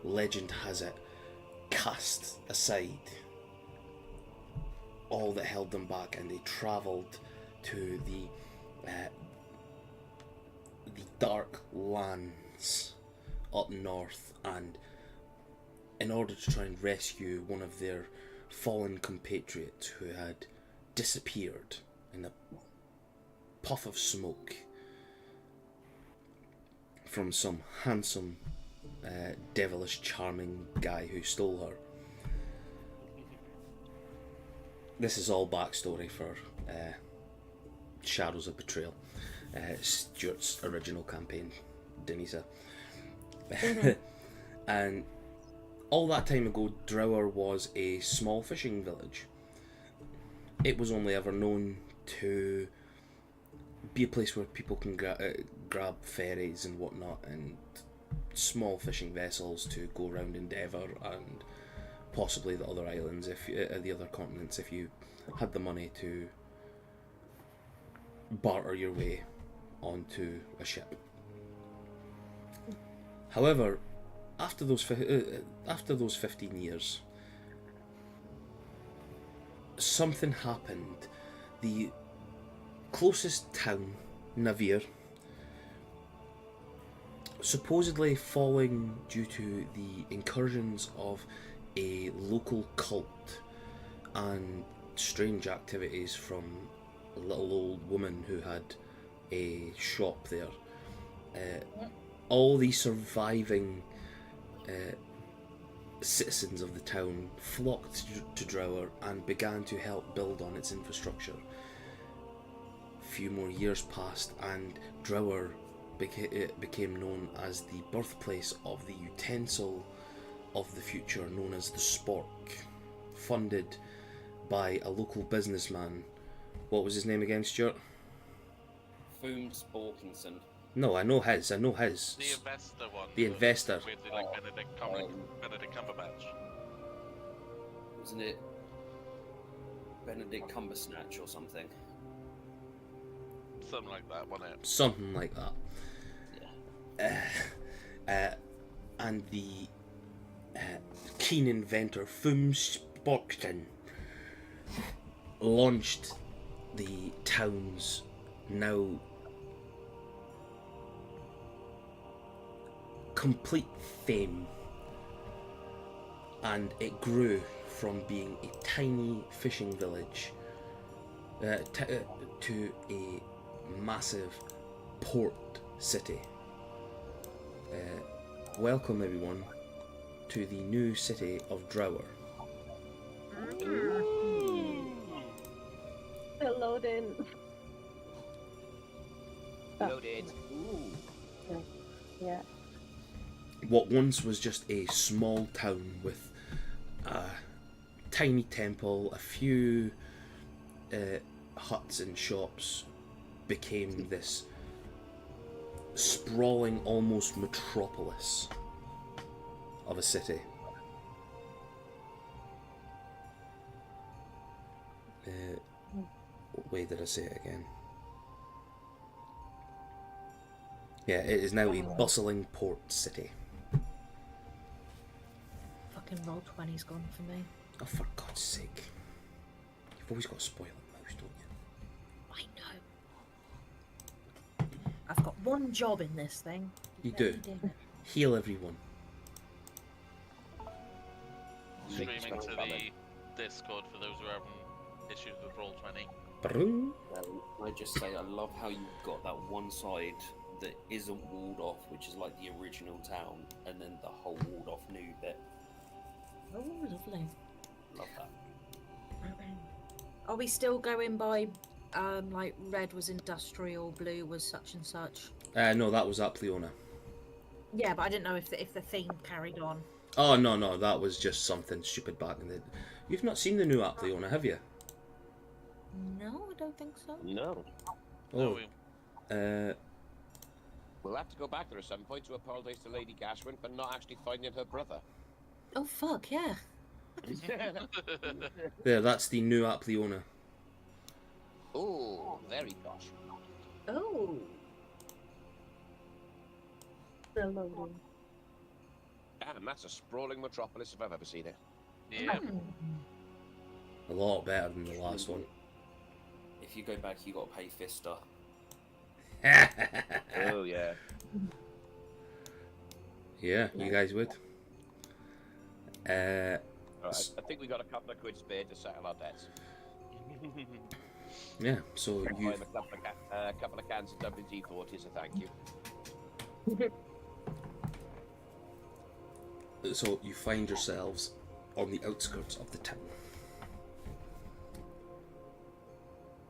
Speaker 1: legend has it, cast aside all that held them back, and they travelled to the dark lands up north, and in order to try and rescue one of their fallen compatriots who had disappeared in a puff of smoke from some handsome, devilish, charming guy who stole her. This is all backstory for Shadows of Betrayal, Stuart's original campaign, Denisa. And all that time ago, Drower was a small fishing village. It was only ever known to be a place where people can grab ferries and whatnot, and small fishing vessels to go around Endeavour and possibly the other islands, if the other continents, if you had the money to barter your way onto a ship. However, after those 15 years, something happened. The closest town, Navir, supposedly falling due to the incursions of a local cult and strange activities from a little old woman who had a shop there. All the surviving citizens of the town flocked to Drower and began to help build on its infrastructure. A few more years passed, and Drower became known as the birthplace of the utensil of the future known as the Spork, funded by a local businessman. What was his name again, Stuart?
Speaker 6: Foom Sporkinson.
Speaker 1: No, I know his.
Speaker 2: The investor one.
Speaker 1: The investor.
Speaker 2: With the, like, Benedict Cumberbatch.
Speaker 6: Wasn't it Benedict Cumbersnatch or something?
Speaker 2: Something like that, wasn't it?
Speaker 1: Something like that.
Speaker 6: Yeah.
Speaker 1: And the keen inventor Foom Sporkton launched the town's now complete fame, and it grew from being a tiny fishing village to a massive port city. Welcome everyone to the new city of Drower.
Speaker 5: Loading.
Speaker 4: Loaded.
Speaker 5: Yeah.
Speaker 1: What once was just a small town with a tiny temple, a few huts and shops became this sprawling, almost metropolis of a city. What way did I say it again? Yeah, it is now a bustling port city.
Speaker 3: Fucking roll 20's gone for me.
Speaker 1: Oh, for God's sake. You've always got to spoil it, Mouse, don't you?
Speaker 3: I know. I've got one job in this thing.
Speaker 1: You
Speaker 3: Let
Speaker 1: do.
Speaker 3: me it.
Speaker 1: Heal everyone.
Speaker 2: Streaming to the Discord for those who are having issues with Roll20.
Speaker 1: Brrrr.
Speaker 6: I just say I love how you've got that one side that isn't walled off, which is like the original town, and then the whole walled off new bit.
Speaker 3: Oh, lovely.
Speaker 6: Love that.
Speaker 3: Are we still going by, like red was industrial, blue was such and such?
Speaker 1: No, that was up Leona.
Speaker 3: Yeah, but I didn't know if the theme carried on.
Speaker 1: Oh, no, that was just something stupid back in the... You've not seen the new app, Leona, have you?
Speaker 3: No, I don't think so.
Speaker 4: No.
Speaker 1: Oh,
Speaker 4: We'll have to go back there at some point to apologise to Lady Gashwin for not actually finding her brother.
Speaker 3: Oh, fuck, yeah.
Speaker 1: yeah, that's the new app, Leona.
Speaker 4: Oh, very posh.
Speaker 3: Oh.
Speaker 5: Still loading.
Speaker 4: Damn, that's a sprawling metropolis if I've ever seen it.
Speaker 2: Yeah.
Speaker 1: A lot better than the last one.
Speaker 6: If you go back, you got to pay Fister.
Speaker 4: Oh, yeah.
Speaker 1: Yeah, you guys would.
Speaker 4: Alright, I think we got a couple of quid spare to settle our debts.
Speaker 1: Yeah, so you...
Speaker 4: Buy a couple of cans of WD-40 as a thank you.
Speaker 1: So you find yourselves on the outskirts of the town.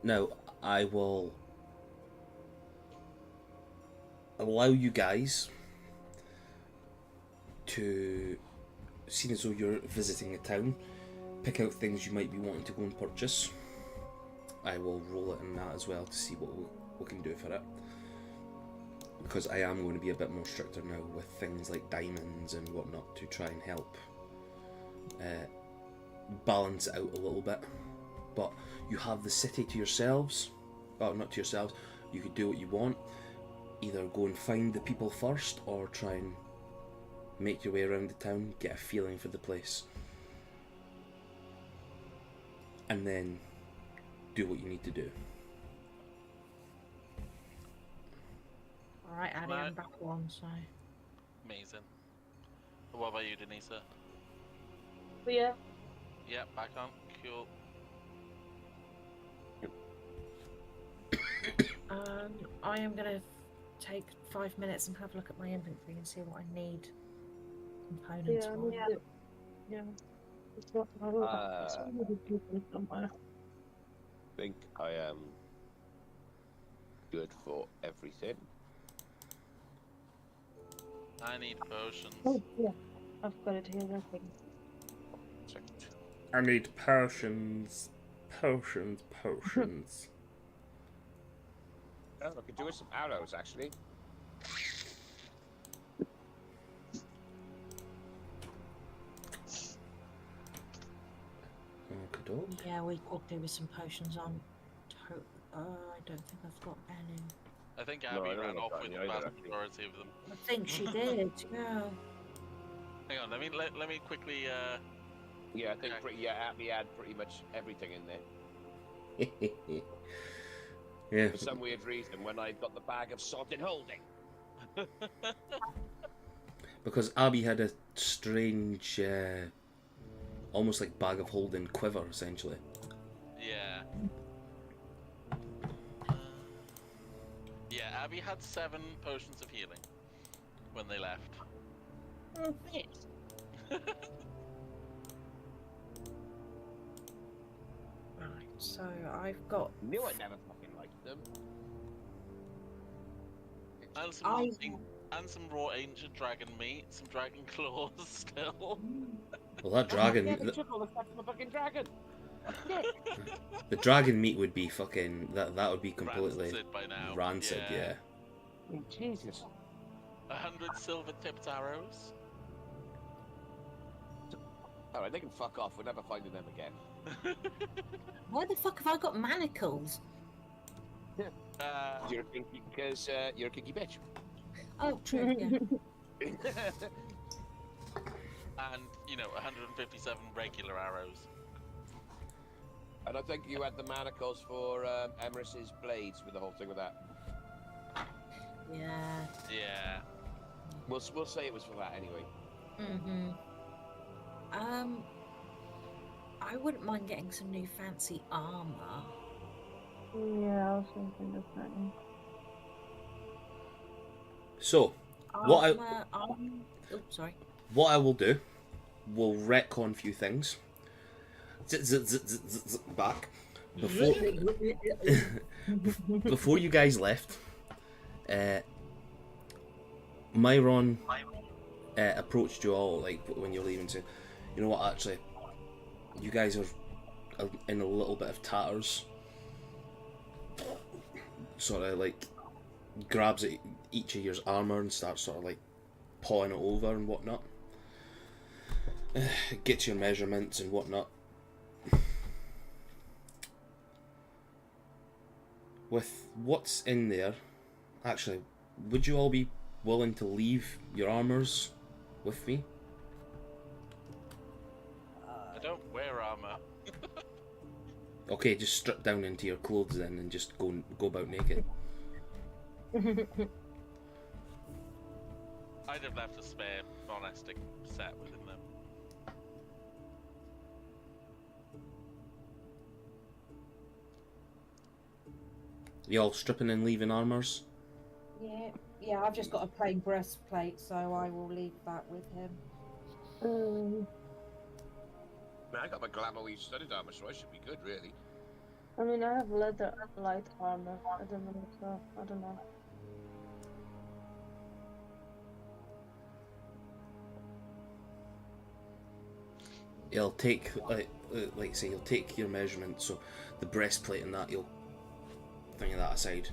Speaker 1: Now, I will allow you guys to, seeing as though you're visiting a town, pick out things you might be wanting to go and purchase. I will roll it in that as well to see what we can do for it. Because I am going to be a bit more stricter now with things like diamonds and whatnot to try and help balance it out a little bit. But you have the city to yourselves. Well, not to yourselves. You could do what you want. Either go and find the people first or try and make your way around the town, get a feeling for the place. And then do what you need to do.
Speaker 3: Alright, Addy, I'm back on, so...
Speaker 2: Amazing. What about you, Denisa?
Speaker 5: But yeah,
Speaker 2: Yeah, back on. Cool.
Speaker 3: I am gonna take 5 minutes and have a look at my inventory and see what I need components
Speaker 5: yeah,
Speaker 3: for.
Speaker 5: yeah. It's not somewhere.
Speaker 4: Think I am good for everything.
Speaker 2: I need potions.
Speaker 5: Oh, yeah. I've got it here, I think.
Speaker 4: Second.
Speaker 1: I need potions. Potions.
Speaker 4: Oh, I could do with some arrows, actually.
Speaker 3: Yeah, we could do with some potions on. I don't think I've got any.
Speaker 2: I think
Speaker 4: No,
Speaker 2: Abby
Speaker 4: I don't
Speaker 2: ran
Speaker 4: think
Speaker 2: off
Speaker 4: I've
Speaker 2: with
Speaker 4: got
Speaker 2: the
Speaker 4: any
Speaker 2: vast
Speaker 4: either, actually.
Speaker 2: majority of them.
Speaker 3: I think she did, yeah.
Speaker 2: Hang on, let me quickly
Speaker 4: Yeah, I think
Speaker 2: Okay.
Speaker 4: Abby had pretty much everything in there.
Speaker 1: Yeah.
Speaker 4: For some weird reason, when I got the bag of salt in holding.
Speaker 1: Because Abby had a strange, almost like bag of holding quiver, essentially.
Speaker 2: Yeah. Yeah, Abby had 7 potions of healing when they left.
Speaker 5: Oh,
Speaker 3: Right, so I've got...
Speaker 4: Knew I never fucking liked them.
Speaker 2: And some raw ancient dragon meat, some dragon claws still.
Speaker 1: Well, that dragon,
Speaker 4: Yeah, they took all the stuff from the fucking dragon.
Speaker 1: The dragon meat would be fucking that would be completely
Speaker 2: Rancid by now.
Speaker 1: rancid. Yeah.
Speaker 4: Jesus.
Speaker 2: 100 silver-tipped arrows.
Speaker 4: All right, they can fuck off. We're never finding them again.
Speaker 3: Why the fuck have I got manacles?
Speaker 4: Because you're a kinky bitch.
Speaker 3: Oh, true. Yeah.
Speaker 2: And, 157 regular arrows.
Speaker 4: And I think you had the manacles for Emerus's blades with the whole thing with that.
Speaker 3: Yeah.
Speaker 2: Yeah.
Speaker 4: We'll say it was for that anyway.
Speaker 3: Mhm. I wouldn't mind getting some new fancy armor.
Speaker 5: Yeah, I was thinking the same.
Speaker 1: So
Speaker 3: Oh, sorry.
Speaker 1: what I will do, we'll retcon a few things. Back before you guys left. Myron approached you all like when you're leaving, saying, "You know what? Actually, you guys are in a little bit of tatters." Sort of like grabs at each of your armor and starts sort of like pawing it over and whatnot. Gets your measurements and whatnot. With what's in there, actually, would you all be willing to leave your armors with me?
Speaker 2: I don't wear armor.
Speaker 1: Okay, just strip down into your clothes then and just go about naked.
Speaker 2: I'd have left a spare monastic set within them.
Speaker 1: You all stripping and leaving armors?
Speaker 8: Yeah, I've just got a plain breastplate, so I will leave that with him.
Speaker 4: Man, I got my glamour studded armor, so I should be good, really.
Speaker 5: I mean, I have leather light armor at the minute, so I don't know.
Speaker 1: You'll take say you'll take your measurements, so the breastplate and that you'll thing that aside.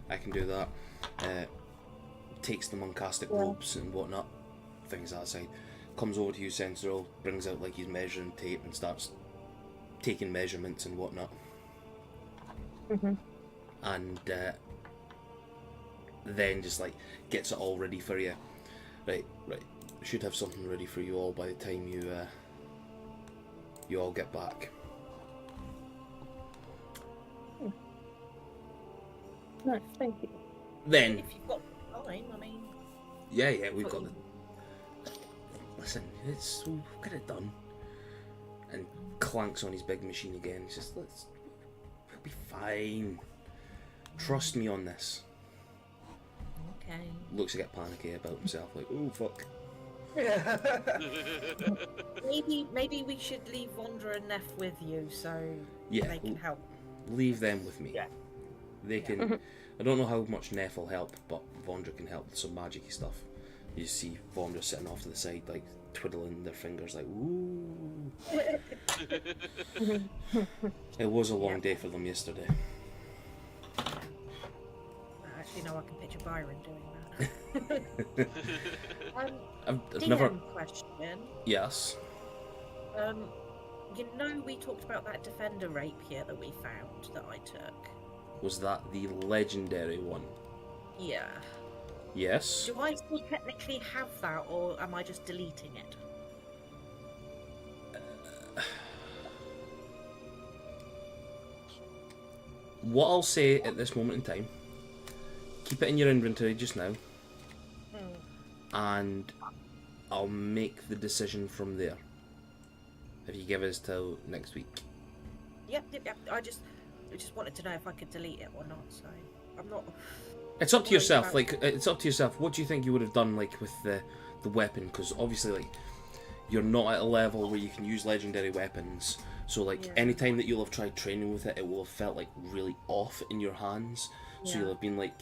Speaker 1: I can do that. Takes the moncastic robes and whatnot, things that aside. Comes over to you, Sentinel, brings out like his measuring tape and starts taking measurements and whatnot. And then just like gets it all ready for you. Right. Should have something ready for you all by the time you all get back.
Speaker 5: Nice, thank you.
Speaker 1: Then
Speaker 3: If you've got time, I mean.
Speaker 1: yeah, we've got the. Listen, we'll get it done. And clanks on his big machine again. He says, we'll be fine. Trust me on this.
Speaker 3: Okay.
Speaker 1: Looks a bit panicky about himself, like, oh fuck.
Speaker 3: Maybe we should leave Vondra and Neff with you so
Speaker 1: Yeah,
Speaker 3: they can help.
Speaker 1: leave them with me.
Speaker 8: Yeah.
Speaker 1: They can. I don't know how much Neff will help, but Vondra can help with some magic-y stuff. You see Vondra sitting off to the side, like twiddling their fingers, like ooh. It was a long day for them yesterday.
Speaker 3: Actually, no, I can picture Byron doing that.
Speaker 1: I've
Speaker 3: DM
Speaker 1: never.
Speaker 3: question.
Speaker 1: Yes.
Speaker 3: We talked about that defender rapier that we found that I took.
Speaker 1: Was that the legendary one?
Speaker 3: Yeah.
Speaker 1: Yes.
Speaker 3: Do I still technically have that, or am I just deleting it?
Speaker 1: What I'll say at this moment in time, keep it in your inventory just now, and I'll make the decision from there. If you give us till next week.
Speaker 3: Yep. I just wanted to know if I could delete it or not. So I'm not.
Speaker 1: It's up to yourself.
Speaker 3: about-
Speaker 1: Like, it's up to yourself. What do you think you would have done, like, with the weapon? Because obviously, like, you're not at a level where you can use legendary weapons. So, like,
Speaker 3: Yeah.
Speaker 1: any time that you'll have tried training with it, it will have felt like really off in your hands. So
Speaker 3: Yeah.
Speaker 1: you'll have been like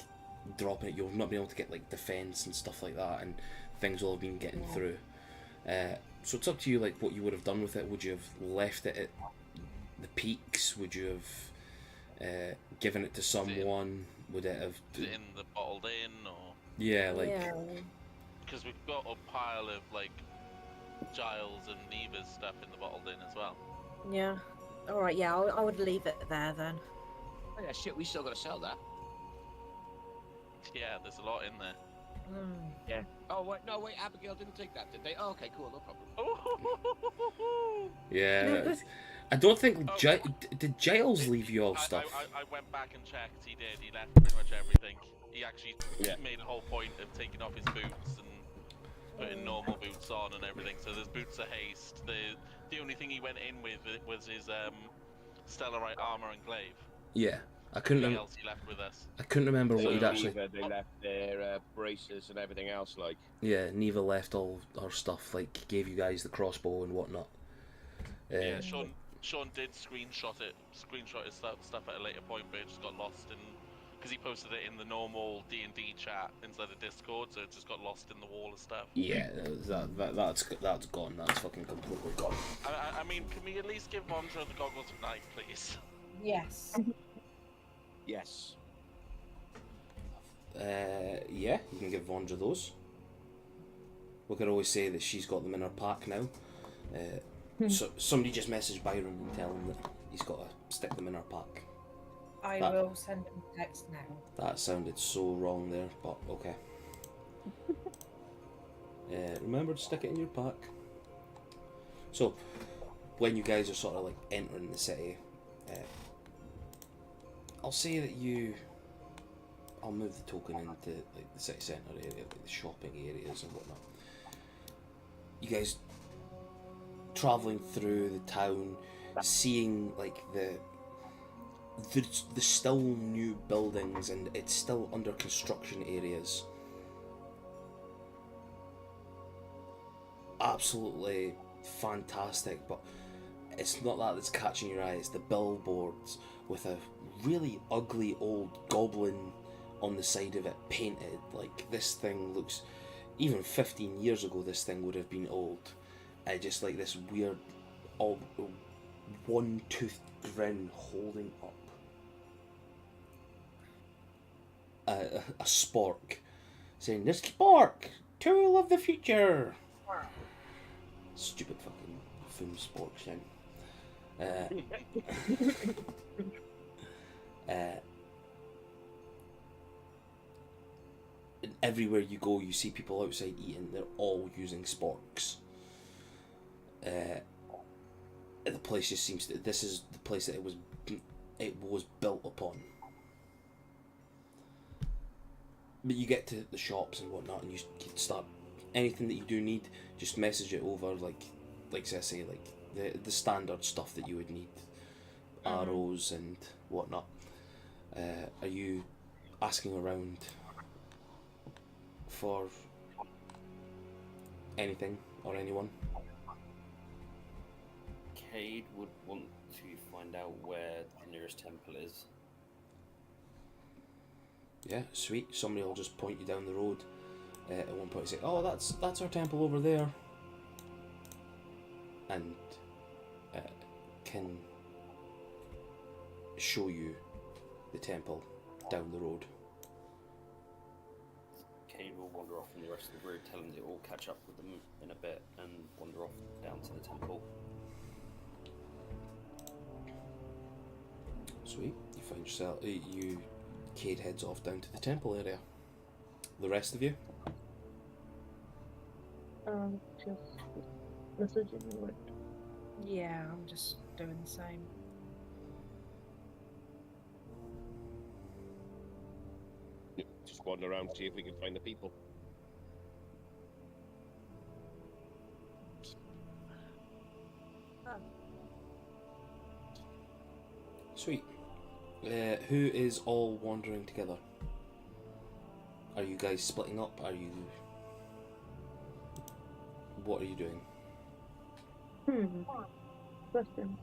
Speaker 1: dropping it. You'll not be able to get like defense and stuff like that, and things will have been getting through. So it's up to you, like, what you would have done with it. Would you have left it at the peaks? Would you have given it to someone? Would it have?
Speaker 2: Is it in the bottled in, or
Speaker 1: Yeah, like
Speaker 3: Yeah.
Speaker 2: because we've got a pile of like Giles and Neva's stuff in the bottled in as well.
Speaker 3: Yeah. All right. Yeah, I would leave it there then.
Speaker 4: Oh yeah, shit, we still got to sell that.
Speaker 2: Yeah, there's a lot in there.
Speaker 4: Yeah. Oh wait, no wait, Abigail didn't take that, did they? Oh, okay, cool, no problem.
Speaker 1: yeah. I don't think
Speaker 2: Oh.
Speaker 1: did Giles leave you all stuff.
Speaker 2: I went back and checked. He did. He left pretty much everything. He actually made a whole point of taking off his boots and putting normal boots on and everything. So there's boots of haste. The only thing he went in with was his Stellarite armor and glaive.
Speaker 1: Yeah, I couldn't.
Speaker 2: Everything else he left with us.
Speaker 1: I couldn't remember what he'd
Speaker 4: So
Speaker 1: actually.
Speaker 4: They left their braces and everything else, like.
Speaker 1: Yeah, Neva left all her stuff, like gave you guys the crossbow and whatnot.
Speaker 2: Yeah, Sean did screenshot his stuff at a later point, but it just got lost in because he posted it in the normal D&D chat inside the Discord, so it just got lost in the wall of stuff.
Speaker 1: Yeah, that's gone. That's fucking completely gone.
Speaker 2: I mean, can we at least give Vondra the goggles of night, please?
Speaker 8: Yes.
Speaker 4: Yes.
Speaker 1: Yeah, you can give Vondra those. We could always say that she's got them in her pack now. So somebody just message Byron and tell him that he's got to stick them in her pack.
Speaker 8: I
Speaker 1: That-
Speaker 8: will send him a text now.
Speaker 1: That sounded so wrong there, but okay. Remember to stick it in your pack. So, when you guys are sort of like entering the city, I'll say that I'll move the token into like the city centre area, like the shopping areas and whatnot. You guys travelling through the town, seeing like the still new buildings and it's still under construction areas. Absolutely fantastic, but it's not that that's catching your eye, it's the billboards with a really ugly old goblin on the side of it painted. Like, this thing looks, even 15 years ago this thing would have been old. Just like this weird one-toothed grin holding up a spork, saying, "The spork, tool of the future." Stupid fucking foom spork thing. And everywhere you go, you see people outside eating. They're all using sporks. The place just seems to. This is the place that it was built upon. But you get to the shops and whatnot, and you start anything that you do need. Just message it over, like I say, like the standard stuff that you would need, arrows and whatnot. Are you asking around for anything or anyone?
Speaker 6: Cade would want to find out where the nearest temple is.
Speaker 1: Yeah, sweet. Somebody will just point you down the road. At one point, say, "Oh, that's our temple over there," and can show you the temple down the road.
Speaker 6: Cade will wander off in the rest of the road, tell him that we'll catch up with them in a bit, and wander off down to the temple.
Speaker 1: Sweet. You find yourself. Cade heads off down to the temple area. The rest of you?
Speaker 5: Just messaging you.
Speaker 3: Yeah, I'm just doing the same.
Speaker 4: Just wander around, see if we can find the people.
Speaker 1: Sweet. Who is all wandering together? Are you guys splitting up? What are you doing?
Speaker 5: Question.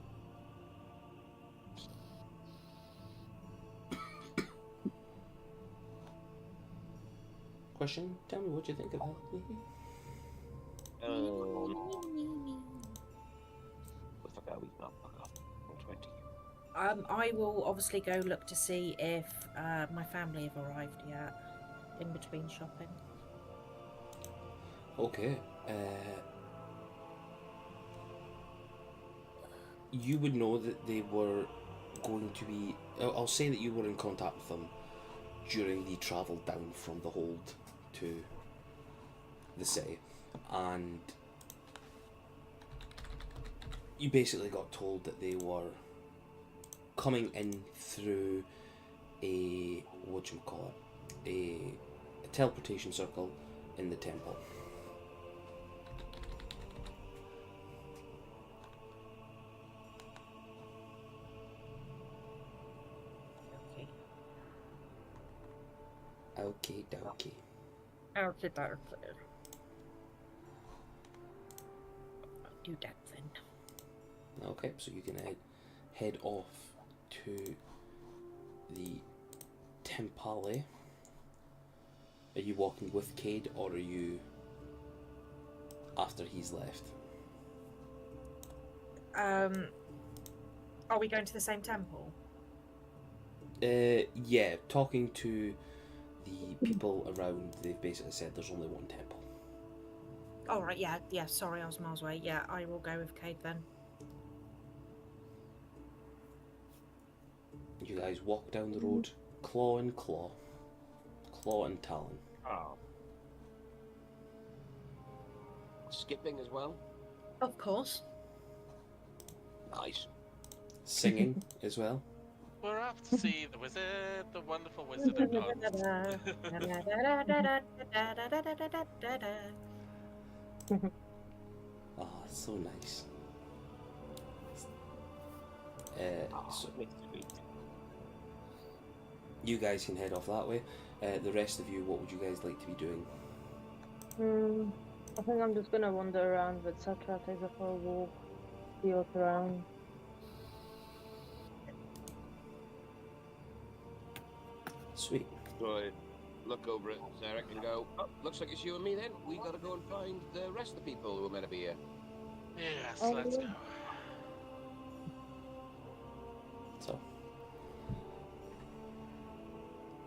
Speaker 1: Question? Tell me what you think of that.
Speaker 4: What the fuck are we? Oh, fuck off. 120.
Speaker 3: I will obviously go look to see if my family have arrived yet. In between shopping.
Speaker 1: Okay. You would know that they were going to be. I'll say that you were in contact with them during the travel down from the hold to the city, and you basically got told that they were coming in through a a teleportation circle in the temple.
Speaker 3: Okay.
Speaker 1: Okay, dokie.
Speaker 3: Okay, okay. I'll do that then.
Speaker 1: Okay, so you can head off to the Tempale. Are you walking with Cade, or are you after he's left?
Speaker 3: Are we going to the same temple?
Speaker 1: Yeah, talking to the people around, they've basically said there's only one temple.
Speaker 3: Oh, right, yeah, sorry, I was miles away. Yeah, I will go with Cade then.
Speaker 1: You guys walk down the road, claw and claw, claw and talon.
Speaker 4: Oh. Skipping as well.
Speaker 3: Of course.
Speaker 4: Nice.
Speaker 1: Singing as well.
Speaker 2: We're off to see the wizard, the wonderful wizard of Oz.
Speaker 1: Ah, so nice. So you guys can head off that way. The rest of you, what would you guys like to be doing?
Speaker 5: I think I'm just gonna wander around with Satra, take her for a walk, see what's around.
Speaker 1: Sweet.
Speaker 4: So I look over at Zarek and go, oh, looks like it's you and me then. We gotta go and find the rest of the people who are meant to be here.
Speaker 2: Yes,
Speaker 5: Oh,
Speaker 2: let's
Speaker 5: yeah.
Speaker 2: go.
Speaker 1: So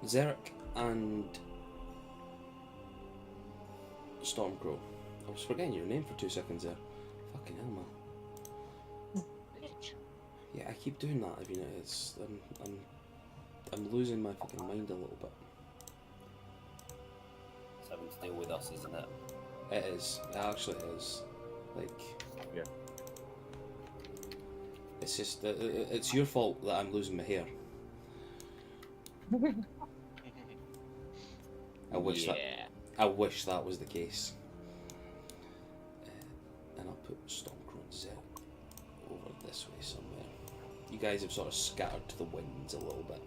Speaker 1: Zarek and Stormcrow. I was forgetting your name for 2 seconds there. Fucking hell, man. Yeah, I keep doing that. I mean, I'm losing my fucking mind a little bit.
Speaker 6: It's having to deal with us, isn't it?
Speaker 1: It is. It actually is. Like,
Speaker 4: Yeah.
Speaker 1: it's just it's your fault that I'm losing my hair. I wish that was the case. And I'll put Stormcrow and Zed over this way somewhere. You guys have sort of scattered to the winds a little bit.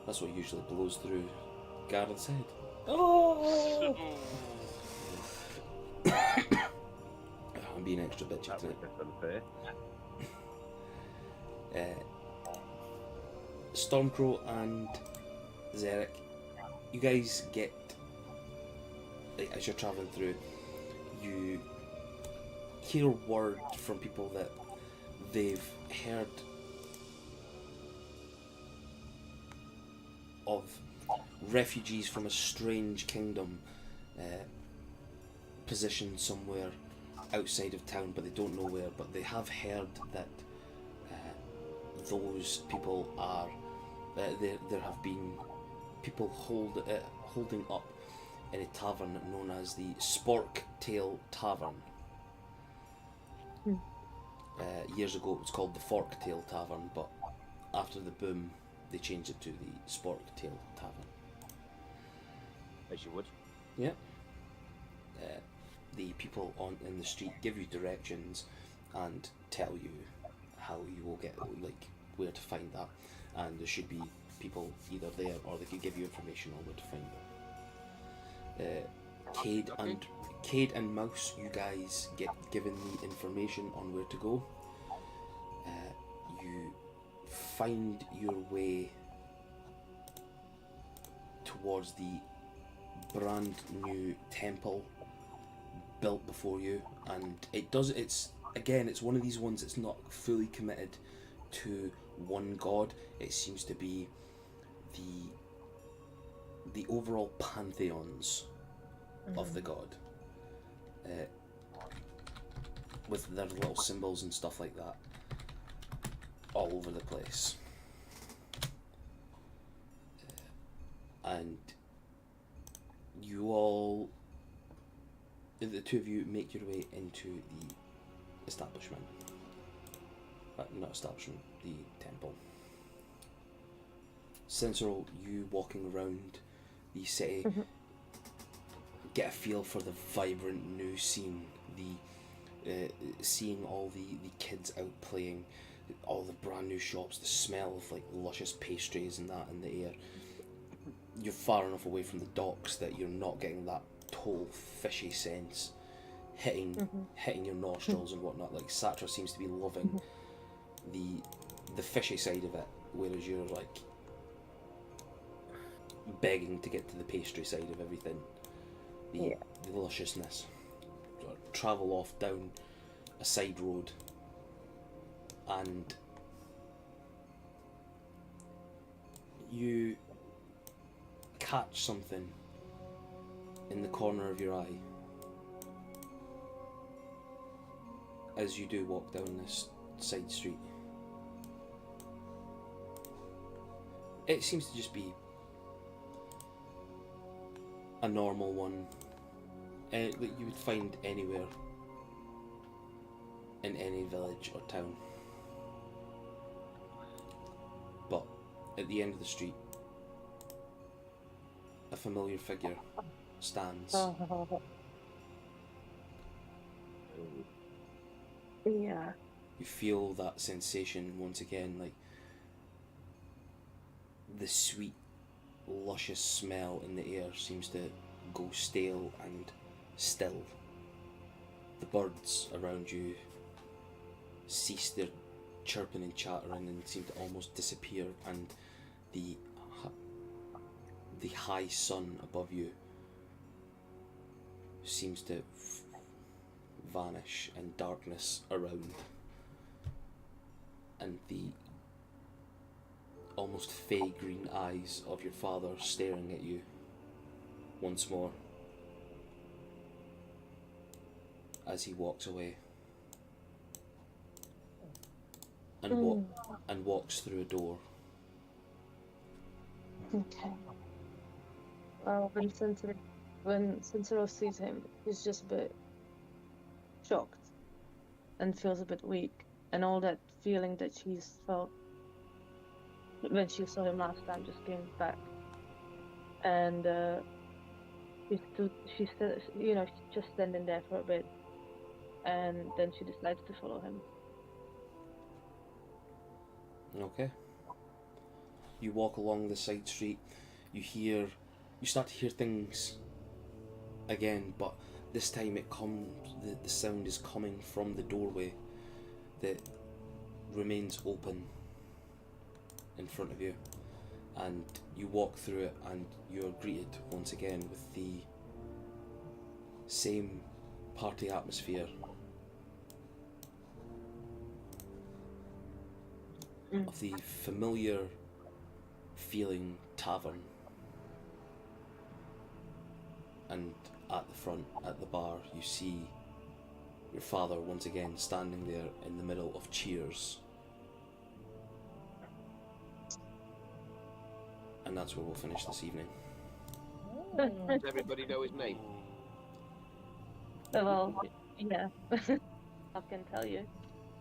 Speaker 1: That's what usually blows through Gareth's head. Oh! I'm being extra bitchy
Speaker 4: That was
Speaker 1: tonight.
Speaker 4: just unfair.
Speaker 1: Stormcrow and Zarek, you guys get, like, as you're travelling through, you hear word from people that they've heard of refugees from a strange kingdom positioned somewhere outside of town, but they don't know where. But they have heard that those people are there have been people holding up in a tavern known as the Spork Tail Tavern. Years ago it was called the Fork Tail Tavern, but after the boom they changed it to the Spork Tail Tavern.
Speaker 4: As you would.
Speaker 1: Yeah. The people in the street give you directions and tell you how you will get, like, where to find that, and there should be people either there or they could give you information on where to find it. Cade and Mouse, you guys get given the information on where to go. You find your way towards the brand new temple built before you, and it's again, it's one of these ones that's not fully committed to one god. It seems to be the overall pantheons of the god, with their little symbols and stuff like that all over the place. And you all, the two of you, make your way into the establishment. Not establishment, the temple. Censor, you walking around the city, get a feel for the vibrant new scene, the seeing all the kids out playing, all the brand new shops, the smell of like luscious pastries and that in the air. You're far enough away from the docks that you're not getting that total fishy sense hitting your nostrils and whatnot. Like Satra seems to be loving the fishy side of it, whereas you're like begging to get to the pastry side of everything, the lusciousness. Sort of travel off down a side road, and you catch something in the corner of your eye as you do walk down this side street. It seems to just be a normal one that you would find anywhere in any village or town. But at the end of the street, a familiar figure stands.
Speaker 5: Yeah.
Speaker 1: You feel that sensation once again, like the sweet, luscious smell in the air seems to go stale and still. The birds around you cease their chirping and chattering and seem to almost disappear, and the high sun above you seems to vanish, and darkness around, and the almost fey green eyes of your father staring at you once more as he walks away and walks through a door.
Speaker 5: Okay. Well, when Censor sees him, he's just a bit shocked and feels a bit weak, and all that feeling that she's felt when she saw him last time just came back. And she's just standing there for a bit, and then she decides to follow him.
Speaker 1: Okay. You walk along the side street, you start to hear things again, but this time the sound is coming from the doorway that remains open in front of you, and you walk through it, and you are greeted once again with the same party atmosphere of the familiar feeling tavern. And at the front, at the bar, you see your father once again standing there in the middle of cheers. And that's where we'll finish this evening.
Speaker 4: Does everybody know his name?
Speaker 5: Well, yeah. I can tell you.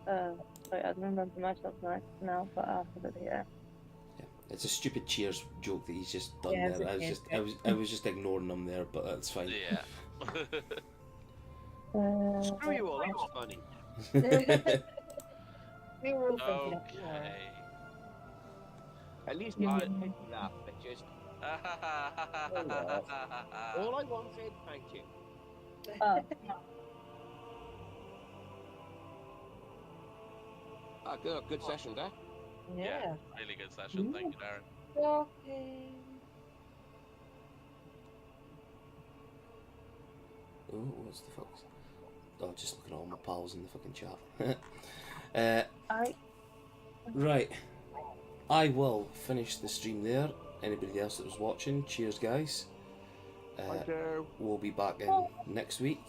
Speaker 5: Sorry, I don't remember myself now, but I'll have it here.
Speaker 1: Yeah, it's a stupid cheers joke that he's just done
Speaker 3: Yeah,
Speaker 1: there. I was just ignoring him there, but that's fine.
Speaker 2: Yeah.
Speaker 4: Screw you all, that's funny.
Speaker 8: We were all thinking of
Speaker 2: Okay.
Speaker 4: At least you didn't make me laugh, bitches. All I wanted, thank you. Good session there.
Speaker 8: Yeah.
Speaker 2: Really good session. Thank you, Darren.
Speaker 8: Walking.
Speaker 1: Oh, what's the fox?
Speaker 9: Oh, just looking at all my pals in the fucking chat.
Speaker 5: I
Speaker 9: Right. I will finish the stream there. Anybody else that was watching, cheers, guys.
Speaker 10: Thank you.
Speaker 9: We'll be back in next week.